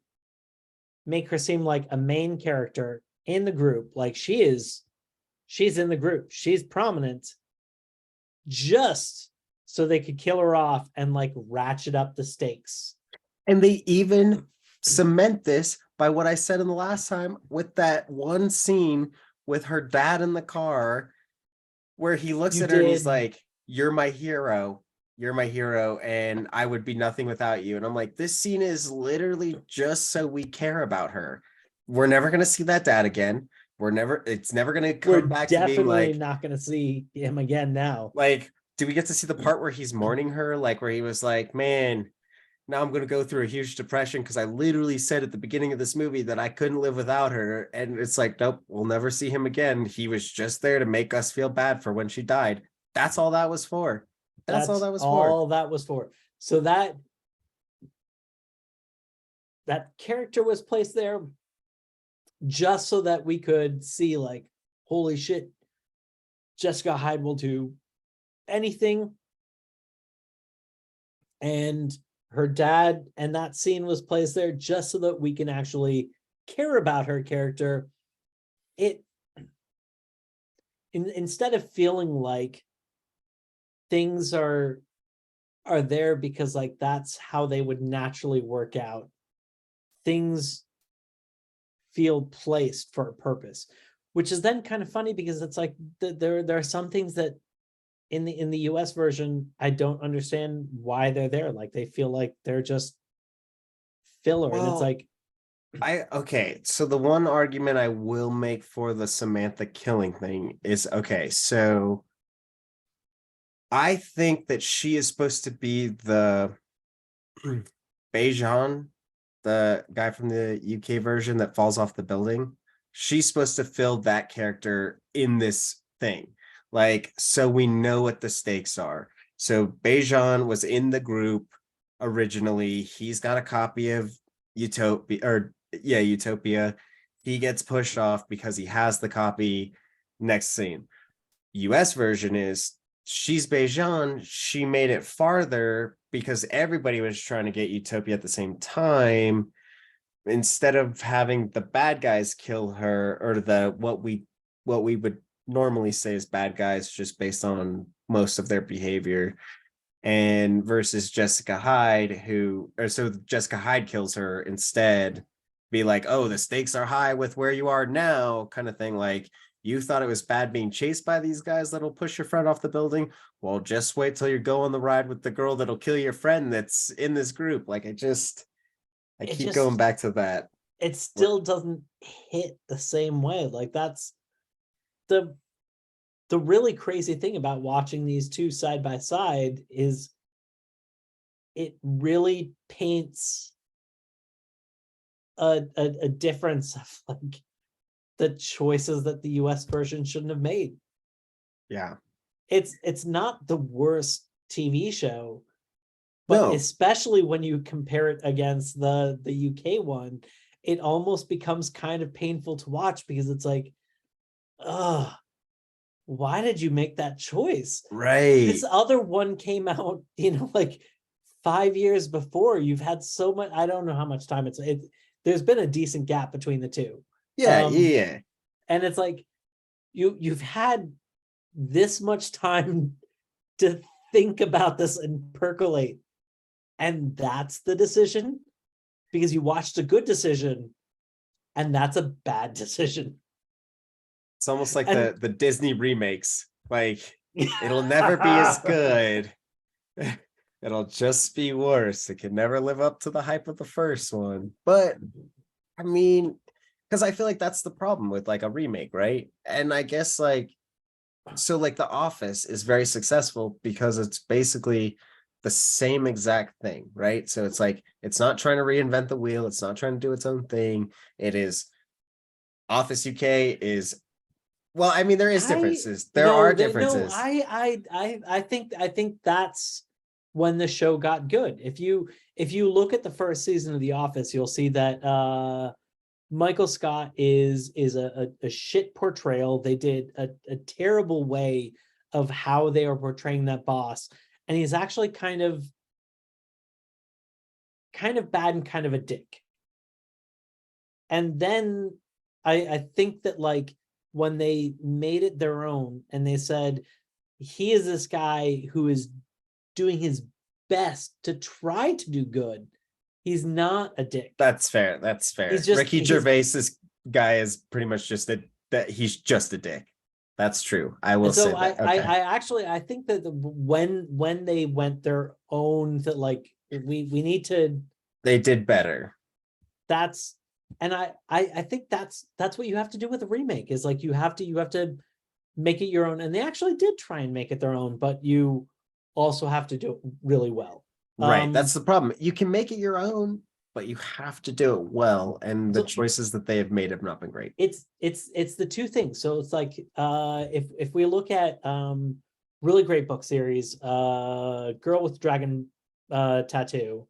B: make her seem like a main character in the group. Like, she's in the group, she's prominent, just so they could kill her off and like ratchet up the stakes.
A: And they even cement this by what I said in the last time with that one scene with her dad in the car where he looks at her and he's like, you're my hero, and I would be nothing without you. And I'm like, this scene is literally just so we care about her. We're never going to see that dad again. It's never going to come back to being like,
B: definitely not going to see him again now.
A: Like, do we get to see the part where he's mourning her? Like, where he was like, man, now I'm going to go through a huge depression because I literally said at the beginning of this movie that I couldn't live without her. And it's like, nope, we'll never see him again. He was just there to make us feel bad for when she died. That's all that was for. That's all that was for.
B: All that was for. So that character was placed there just so that we could see like, holy shit, Jessica Hyde will do anything. And her dad, and that scene was placed there just so that we can actually care about her character. Instead of feeling like things are there because like that's how they would naturally work out, things feel placed for a purpose, which is then kind of funny because it's like there are some things that in the US version I don't understand why they're there. Like, they feel like they're just filler. And it's like,
A: okay, so the one argument I will make for the Samantha killing thing is, okay, so I think that she is supposed to be the Bejan, the guy from the UK version that falls off the building. She's supposed to fill that character in this thing. Like, so we know what the stakes are. So Bejan was in the group originally. He's got a copy of Utopia, or yeah, Utopia. He gets pushed off because he has the copy. Next scene. US version is she's Bejan. She made it farther because everybody was trying to get Utopia at the same time. Instead of having the bad guys kill her, or the what we would normally say is bad guys, just based on most of their behavior, and versus Jessica Hyde, who, or so Jessica Hyde kills her instead, be like, oh, the stakes are high with where you are now, kind of thing. Like, you thought it was bad being chased by these guys that'll push your friend off the building. Well, just wait till you go on the ride with the girl that'll kill your friend that's in this group. Like, I
B: It
A: keep going
B: just
A: back to that.
B: it still doesn't hit the same way. Like that's the really crazy thing about watching these two side by side is it really paints a difference of like the choices that the US version shouldn't have made.
A: Yeah.
B: It's not the worst TV show, but
A: No,
B: especially when you compare it against the UK one, it almost becomes kind of painful to watch because it's like, ugh, why did you make that choice? This
A: right.
B: other one came out, like 5 years before. You've had so much, I don't know how much time there's been a decent gap between the two.
A: Yeah,
B: Um,
A: yeah.
B: and it's like you've had this much time to think about this and percolate. And that's the decision because you watched a good decision and that's a bad decision.
A: It's almost like
B: And
A: the Disney remakes. Like, it'll never be as good. It'll just be worse. It can never live up to the hype of the first one. But I mean, because I feel like that's the problem with like a remake, right? And I guess like, so like The Office is very successful because it's basically the same exact thing, right? So it's like, it's not trying to reinvent the wheel, it's not trying to do its own thing. It is Office UK is, well, I mean, there is
B: I
A: differences. There
B: no,
A: are
B: they, no,
A: differences.
B: I think that's when the show got good. If you look at the first season of The Office, you'll see that Michael Scott is a shit portrayal. They did a terrible way of how they are portraying that boss, and he's actually kind of bad and kind of a dick. And then I think that like when they made it their own and they said he is this guy who is doing his best to try to do good. He's not a dick.
A: That's fair. That's fair.
B: He's just
A: Ricky Gervais's guy is pretty much just that he's just a dick. That's true. I will
B: and
A: say
B: so
A: that. Okay.
B: I actually I think that when they went their own that like we need to
A: They did better.
B: that's and I think that's what you have to do with a remake is like you have to make it your own, and they actually did try and make it their own, but you also have to do it really well.
A: Right. That's the problem. You can make it your own, but you have to do it well. And the
B: So
A: choices that they have made have not been great.
B: it's the two things. So it's like if we look at really great book series, Girl with Dragon Tattoo.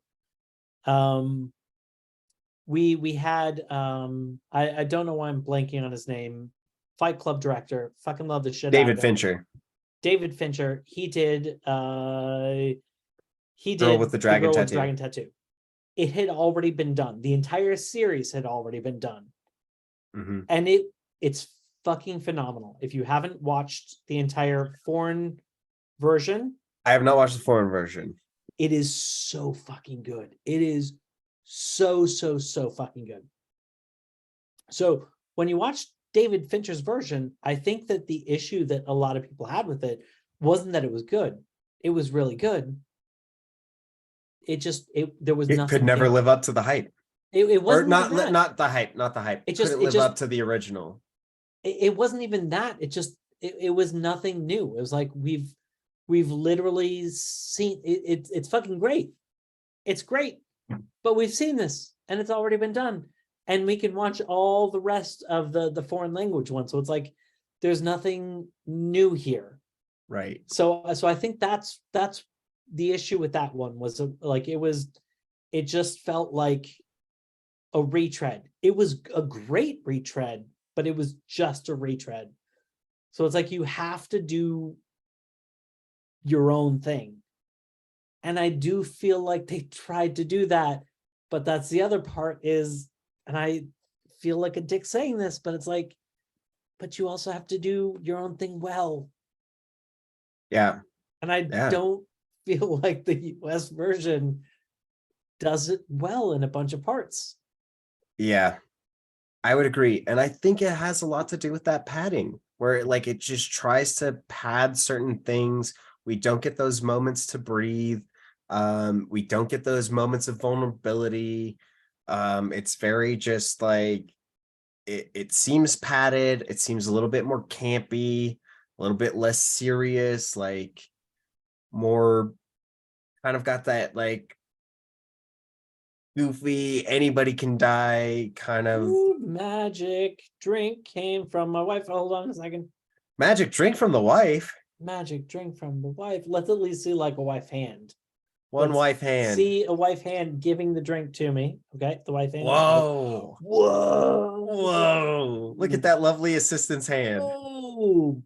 B: We had I don't know why I'm blanking on his name. Fight Club director, fucking love the shit out
A: David
B: of him.
A: Fincher,
B: David Fincher, he did
A: Girl with the
B: The
A: Dragon
B: Girl with
A: Tattoo.
B: Dragon Tattoo. It had already been done. The entire series had already been done.
A: Mm-hmm.
B: And it's fucking phenomenal. If you haven't watched the entire foreign version,
A: I have not watched the foreign version.
B: it is so fucking good. It is so fucking good. So when you watch David Fincher's version, I think that the issue that a lot of people had with it wasn't that it was good. It was really good. There was
A: It
B: nothing
A: could never
B: new.
A: live up to the hype.
B: It
A: Or
B: wasn't even that.
A: not the hype, not the hype.
B: It
A: Could
B: just
A: it
B: it
A: live
B: just
A: up to the original?
B: it wasn't even that. It just it was nothing new. It was like we've literally seen it, it's fucking great. It's great, but we've seen this and it's already been done. And we can watch all the rest of the foreign language one. So it's like there's nothing new here.
A: Right.
B: So I think that's the issue with that one was like it just felt like a retread. It was a great retread, but it was just a retread. So it's like you have to do your own thing. And I do feel like they tried to do that, but that's the other part is, and I feel like a dick saying this, but it's like, but you also have to do your own thing well.
A: Yeah.
B: And I don't feel like the US version does it well in a bunch of parts.
A: Yeah, I would agree. And I think it has a lot to do with that padding, where like it just tries to pad certain things. We don't get those moments to breathe. We don't get those moments of vulnerability. It's very just like it seems padded, it seems a little bit more campy, a little bit less serious, like more kind of got that like goofy, anybody can die kind of.
B: Ooh, magic drink came from my wife. Hold on a second.
A: Magic drink from the wife.
B: Magic drink from the wife. Let's at least see like a wife hand.
A: One
B: Let's
A: wife hand.
B: see a wife hand giving the drink to me. Okay, the wife hand.
A: Whoa.
B: Whoa.
A: Whoa. Look at that lovely assistant's hand.
B: Whoa.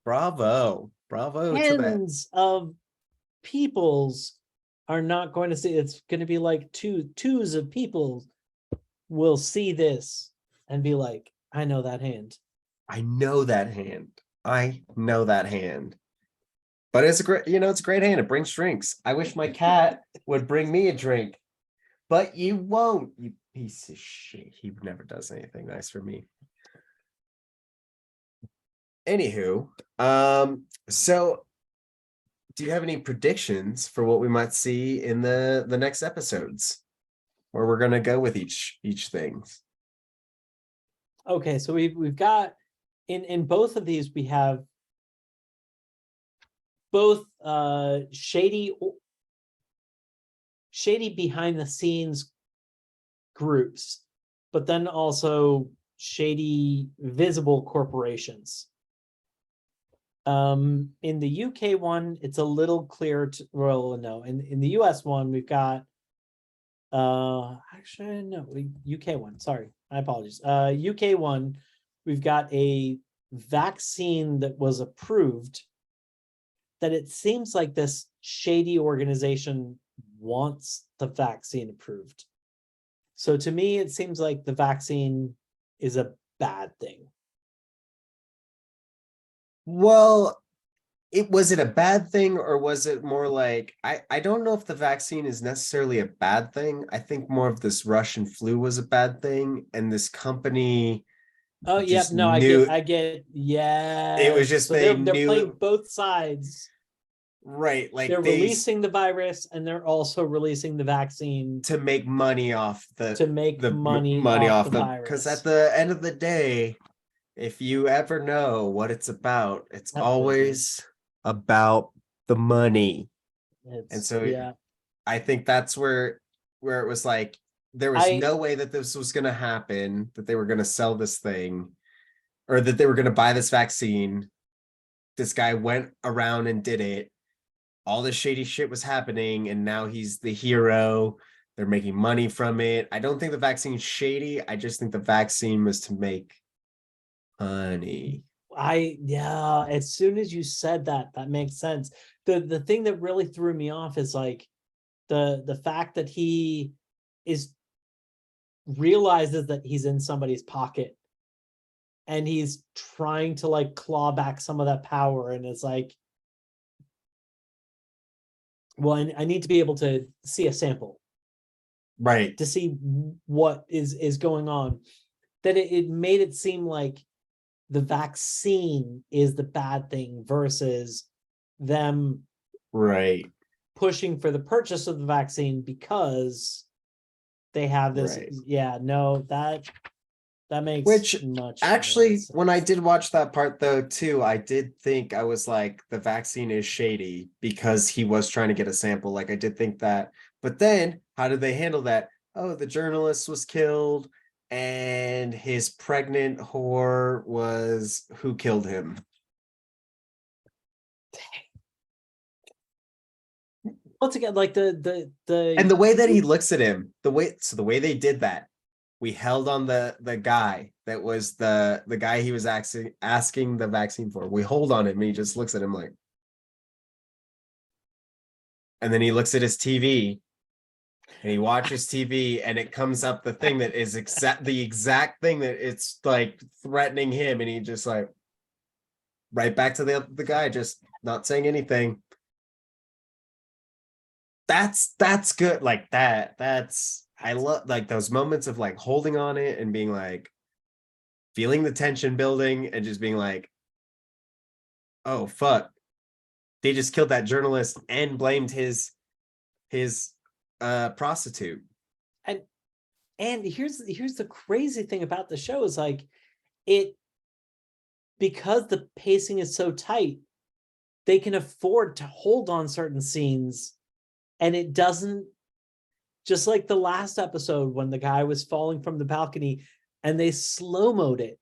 A: Bravo. Bravo to that.
B: Tens of peoples are not going to see. It's going to be like twos of people will see this and be like, I know that hand.
A: I know that hand. I know that hand. But it's a great, it's a great hand. It brings drinks. I wish my cat would bring me a drink, but you won't, you piece of shit. He never does anything nice for me. Anywho, so do you have any predictions for what we might see in the next episodes, where we're gonna go with each thing?
B: Okay, so we've got in both of these we have both shady behind the scenes groups, but then also shady visible corporations. In the UK one, it's a little clearer to, well, no, in the US one, we've got actually no, UK one, sorry, I apologize. UK one, we've got a vaccine that was approved that it seems like this shady organization wants the vaccine approved. So to me, it seems like the vaccine is a bad thing.
A: Well, was it a bad thing, or was it more like I don't know if the vaccine is necessarily a bad thing. I think more of this Russian flu was a bad thing, and this company
B: Oh, yeah,
A: just
B: no,
A: knew
B: I get, yeah.
A: it was just
B: so
A: they
B: they're
A: knew
B: playing
A: it,
B: both sides.
A: right, like
B: They're
A: they
B: releasing the virus and they're also releasing the vaccine
A: to make money off
B: to make
A: the
B: money
A: money
B: off
A: off
B: the
A: them, because
B: virus.
A: at the end of the day, if you ever know what it's about, it's
B: Yep.
A: always about the money. And so
B: Yeah,
A: I think that's where it was like there was no way that this was going to happen, that they were going to sell this thing, or that they were going to buy this vaccine. This guy went around and did it. All this shady shit was happening, and now he's the hero. They're making money from it. I don't think the vaccine's shady. I just think the vaccine was to make money.
B: yeah, as soon as you said that, that makes sense. The thing that really threw me off is like the fact that he realizes that he's in somebody's pocket and he's trying to like claw back some of that power, and it's like, well, I need to be able to see a sample,
A: right,
B: to see what is going on. That it made it seem like the vaccine is the bad thing versus them
A: right,
B: pushing for the purchase of the vaccine because they have this.
A: right.
B: Yeah, no, that That makes
A: Which
B: much more
A: actually, when I
B: sense.
A: did watch that part though, too, I did think I was like, the vaccine is shady because he was trying to get a sample. Like I did think that. But then how did they handle that? Oh, the journalist was killed, and his pregnant whore was who killed him.
B: Once again, like
A: And the way that he looks at him, the way they did that, we held on the guy that was the guy he was asking the vaccine for. We hold on him and he just looks at him like, and then he looks at his TV and he watches TV and it comes up the thing that is the exact thing that it's like threatening him, and he just like right back to the guy, just not saying anything. That's good. Like that's I love like those moments of like holding on it and being like feeling the tension building and just being like, oh fuck, they just killed that journalist and blamed his prostitute.
B: and and here's the crazy thing about the show is like it, because the pacing is so tight, they can afford to hold on certain scenes, and it doesn't, just like the last episode when the guy was falling from the balcony and they slow-moed it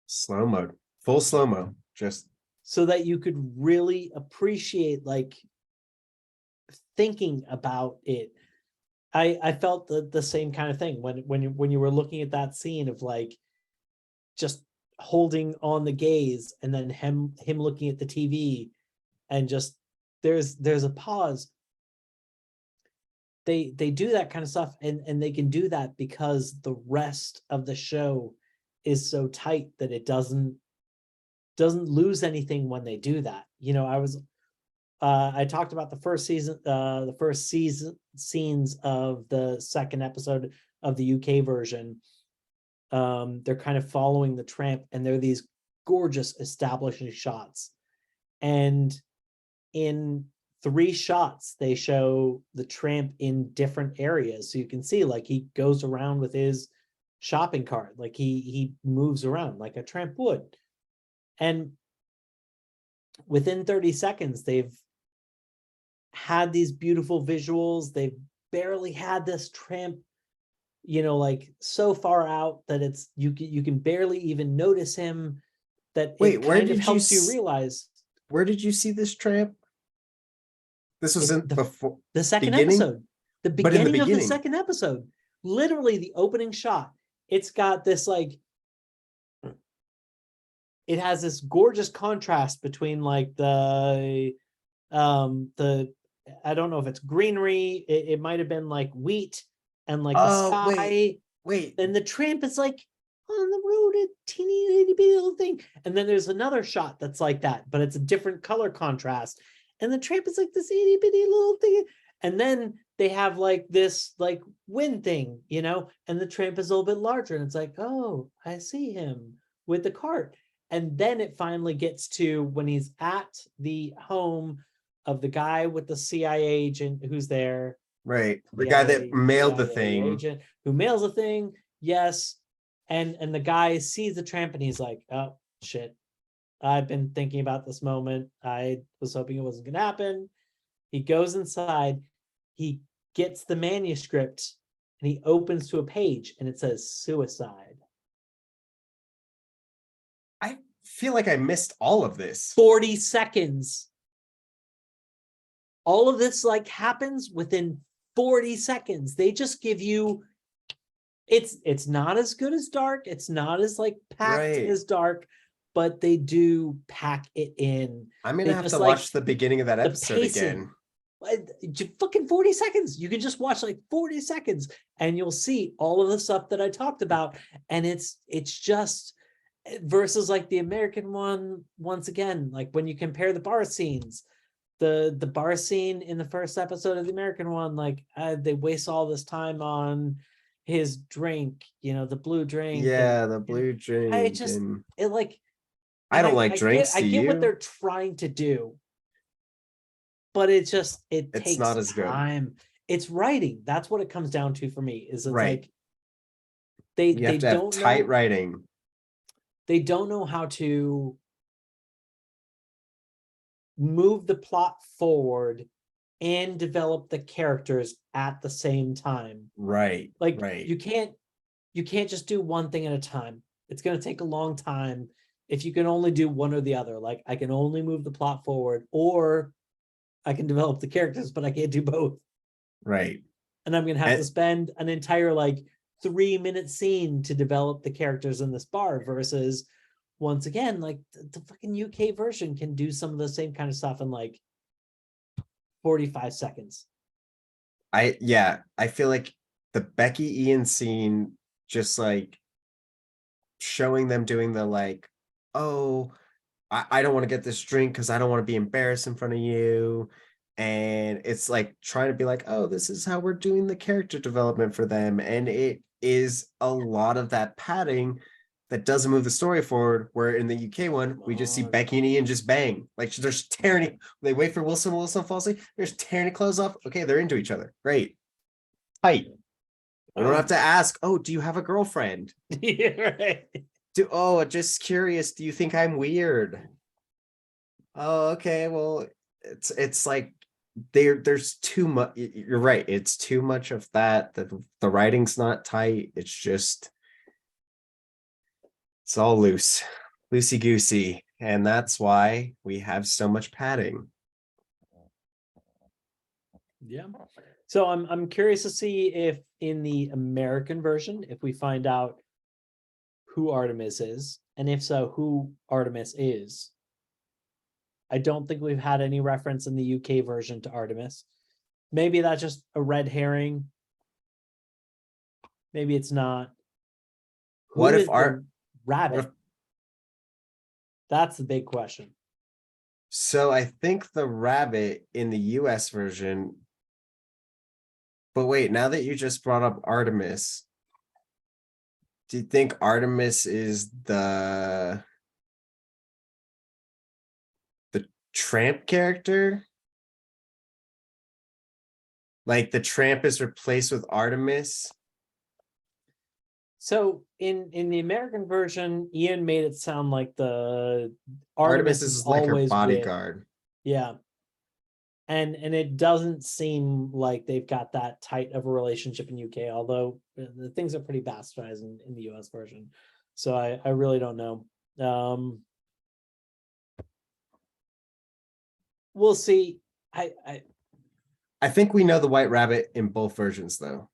A: Slow mo, full slow mo, just
B: so that you could really appreciate like thinking about it. I felt the same kind of thing when you were looking at that scene of like just holding on the gaze and then him looking at the TV and just there's a pause. They do that kind of stuff, and they can do that because the rest of the show is so tight that it doesn't lose anything when they do that. You know, I talked about the first season scenes of the second episode of the UK version. They're kind of following the tramp, and they're these gorgeous establishing shots. And in 3 shots, they show the tramp in different areas. So you can see like he goes around with his shopping cart, like he moves around like a tramp would. And within 30 seconds, they've had these beautiful visuals. They've barely had this tramp, you know, like so far out that it's you can barely even notice him, that
A: wait,
B: it kind of helps you realize
A: where did you see this tramp? This was
B: it,
A: in before
B: the second
A: beginning,
B: episode, the
A: but in the
B: beginning of the
A: beginning.
B: second episode, literally the opening shot. It's got this like, it has this gorgeous contrast between like the I don't know if it's greenery, it might have been like wheat and like the
A: Oh
B: sky.
A: wait,
B: And the tramp is like on the road, a teeny itty bitty little thing. And then there's another shot that's like that, but it's a different color contrast. And the tramp is like this itty bitty little thing. And then they have like this like wind thing, you know, and the tramp is a little bit larger. And it's like, oh, I see him with the cart. And then it finally gets to when he's at the home of the guy with the CIA agent who's there,
A: right, the guy that mailed the
B: CIA
A: thing.
B: agent who mails a thing. Yes. And the guy sees the tramp and he's like, oh shit, I've been thinking about this moment. I was hoping it wasn't gonna happen. He goes inside, he gets the manuscript, and he opens to a page and it says suicide.
A: I feel like I missed all of this.
B: 40 seconds. All of this like happens within 40 seconds. They just give you, it's not as good as Dark. It's not as like packed
A: Right.
B: as Dark, but they do pack it in.
A: I'm gonna
B: They
A: have
B: just
A: to
B: like
A: watch the beginning of that
B: the
A: episode
B: pacing.
A: again.
B: Fucking 40 seconds. You can just watch like 40 seconds and you'll see all of the stuff that I talked about. And it's just versus like the American one. Once again, like when you compare the bar scenes, the bar scene in the first episode of the American one, like they waste all this time on his drink, you know, the blue drink.
A: Yeah, the
B: And
A: blue
B: I
A: drink,
B: just,
A: and
B: it like,
A: I
B: and
A: don't like drinks.
B: I
A: Do
B: get what
A: you?
B: they're trying to do, but it just, it
A: It's not
B: takes
A: as good.
B: time. It's writing. That's what it comes down to for me, is it's
A: Right.
B: like
A: You have to have tight writing.
B: They don't know how to move the plot forward and develop the characters at the same time.
A: Right.
B: Like
A: right.
B: you can't just do one thing at a time. It's going to take a long time if you can only do one or the other. Like I can only move the plot forward, or I can develop the characters, but I can't do both.
A: Right.
B: And I'm going to have to spend an entire like 3-minute scene to develop the characters in this bar, versus once again, like the fucking UK version can do some of the same kind of stuff in like 45 seconds.
A: I feel like the Becky Ian scene, just like showing them doing the like, oh, I don't want to get this drink because I don't want to be embarrassed in front of you. And it's like trying to be like, oh, this is how we're doing the character development for them. And it is a lot of that padding that doesn't move the story forward. Where in the UK one, we just see Becky and Ian just bang. Like they're just tearing, they wait for Wilson falls asleep, they're just tearing clothes off. Okay, they're into each other. Great. Tight. We don't have to ask, oh, do you have a girlfriend?
B: Yeah, right.
A: Just curious, do you think I'm weird? Oh, okay, well, it's like there's too much. You're right, it's too much of that. The writing's not tight. It's all loosey goosey, and that's why we have so much padding.
B: Yeah. So I'm curious to see if in the American version, if we find out who Artemis is, and if so, who Artemis is. I don't think we've had any reference in the UK version to Artemis. Maybe that's just a red herring. Maybe it's not.
A: What
B: Who
A: if
B: is the rabbit? That's the big question.
A: So I think the rabbit in the US version. But wait, now that you just brought up Artemis, do you think Artemis is the tramp character? Like the tramp is replaced with Artemis?
B: So in the American version, Ian made it sound like the
A: Artemis
B: Artemis
A: is like her
B: always
A: bodyguard.
B: with, yeah. And it doesn't seem like they've got that tight of a relationship in UK, although the things are pretty bastardized in the US version. So I really don't know. We'll see.
A: I think we know the White Rabbit in both versions, though.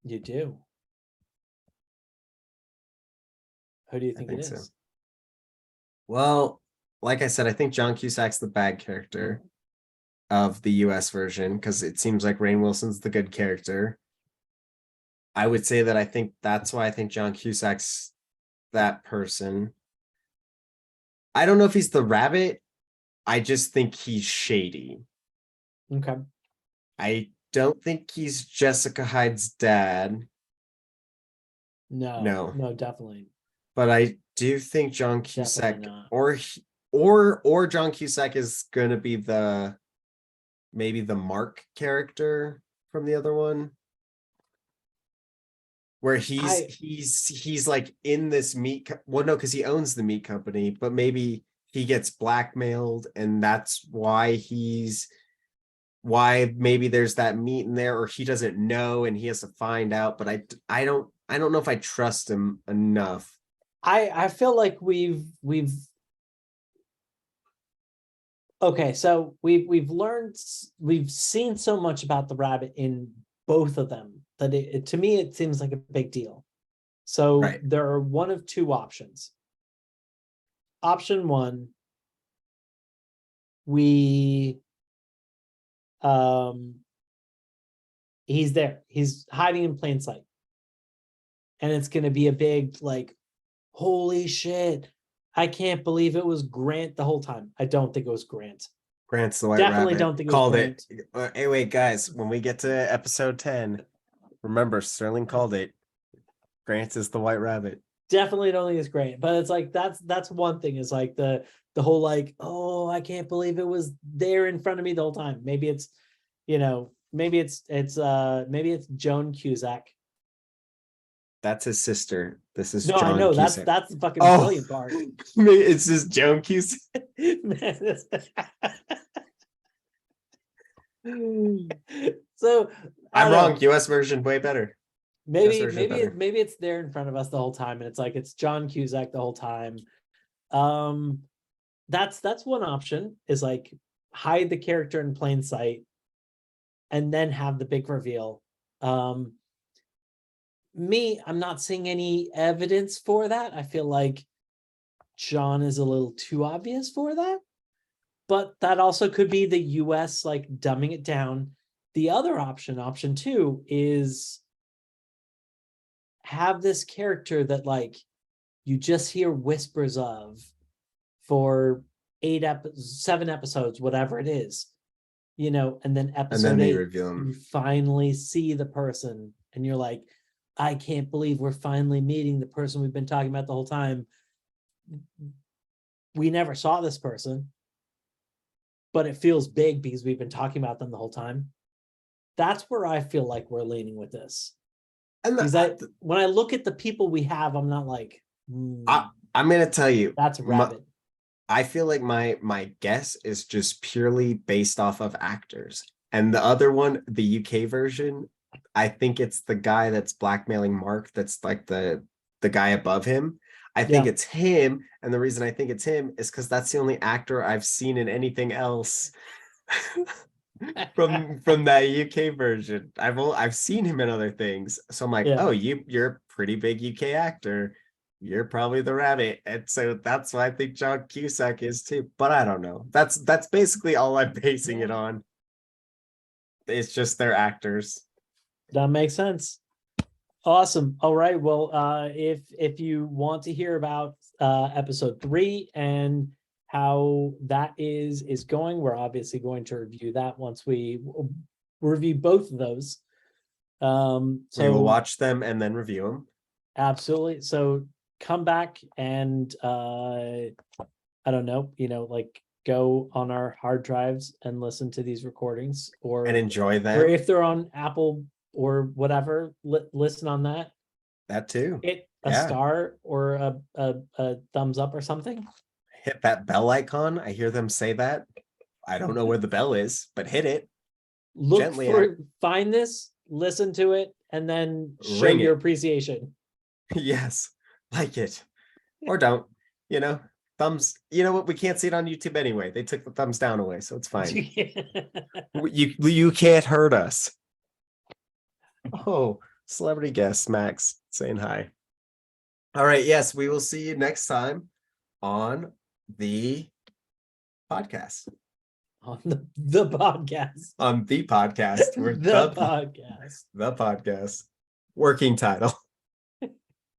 B: You do. Who do you think it is?
A: So. Well, like I said, I think John Cusack's the bad character of the US version, because it seems like Rainn Wilson's the good character. I would say that I think that's why I think John Cusack's that person. I don't know if he's the rabbit. I just think he's shady.
B: Okay.
A: I don't think he's Jessica Hyde's dad.
B: No, definitely.
A: But I do think John Cusack or John Cusack is gonna be maybe the Mark character from the other one, where he's like in this no, because he owns the meat company, but maybe he gets blackmailed, and that's why maybe there's that meat in there, or he doesn't know and he has to find out. But I don't know if I trust him enough.
B: I feel like we've okay, so we've seen so much about the rabbit in both of them that to me it seems like a big deal. So
A: right.
B: There are one of two options. Option one, he's there. He's hiding in plain sight. And it's going to be a big, like, holy shit, I can't believe it was Grant the whole time. I don't think it was Grant.
A: Grant's the White
B: Definitely
A: Rabbit.
B: Don't think it
A: called
B: was Grant.
A: it. Hey, wait, guys, when we get to episode 10, remember, Sterling called it. Grant is the White Rabbit.
B: Definitely don't think it's Grant. But it's like, that's one thing, is like the whole like, oh, I can't believe it was there in front of me the whole time. Maybe it's, maybe it's Joan Cusack.
A: That's his sister. This is
B: No, I
A: John
B: know
A: Cusack.
B: that's the fucking
A: Oh,
B: brilliant part.
A: it's just Joan Cusack.
B: So I
A: I'm
B: don't know.
A: wrong. US version way better.
B: Maybe
A: version better.
B: maybe it's there in front of us the whole time, and it's like it's John Cusack the whole time. That's one option, is like hide the character in plain sight and then have the big reveal. I'm not seeing any evidence for that. I feel like John is a little too obvious for that, but that also could be the US like dumbing it down. The other option 2, is have this character that like you just hear whispers of for 7 episodes, whatever it is, and then episode
A: they
B: 8,
A: reveal him.
B: you finally see the person and you're like, I can't believe we're finally meeting the person we've been talking about the whole time. We never saw this person, but it feels big because we've been talking about them the whole time. That's where I feel like we're leaning with this. And when I look at the people we have, I'm not like,
A: I'm gonna tell you,
B: that's a rabbit.
A: I feel like my guess is just purely based off of actors. And the other one, the UK version, I think it's the guy that's blackmailing Mark, that's like the guy above him. I think it's him, and the reason I think it's him is because that's the only actor I've seen in anything else from that UK version. I've seen him in other things, so I'm like, oh, you're a pretty big UK actor. You're probably the rabbit, and so that's why I think John Cusack is too. But I don't know. That's basically all I'm basing it on. It's just they're actors.
B: That makes sense. Awesome. All right. Well, if you want to hear about episode 3 and how that is going, we're obviously going to review that once we review both of those. So
A: we will watch them and then review them.
B: Absolutely. So come back and I don't know, like go on our hard drives and listen to these recordings,
A: and enjoy them.
B: Or if they're on Apple or whatever, listen on that.
A: That too.
B: Hit a star or a thumbs up or something.
A: Hit that bell icon. I hear them say that. I don't know where the bell is, but hit it.
B: Look find this, listen to it, and then show your appreciation.
A: Yes. Like it. Or don't. Thumbs. You know what? We can't see it on YouTube anyway. They took the thumbs down away, so it's fine. You can't hurt us. Oh, celebrity guest Max saying hi. All right. Yes, we will see you next time on the podcast.
B: On the podcast.
A: On the podcast.
B: The podcast.
A: The podcast. Working title.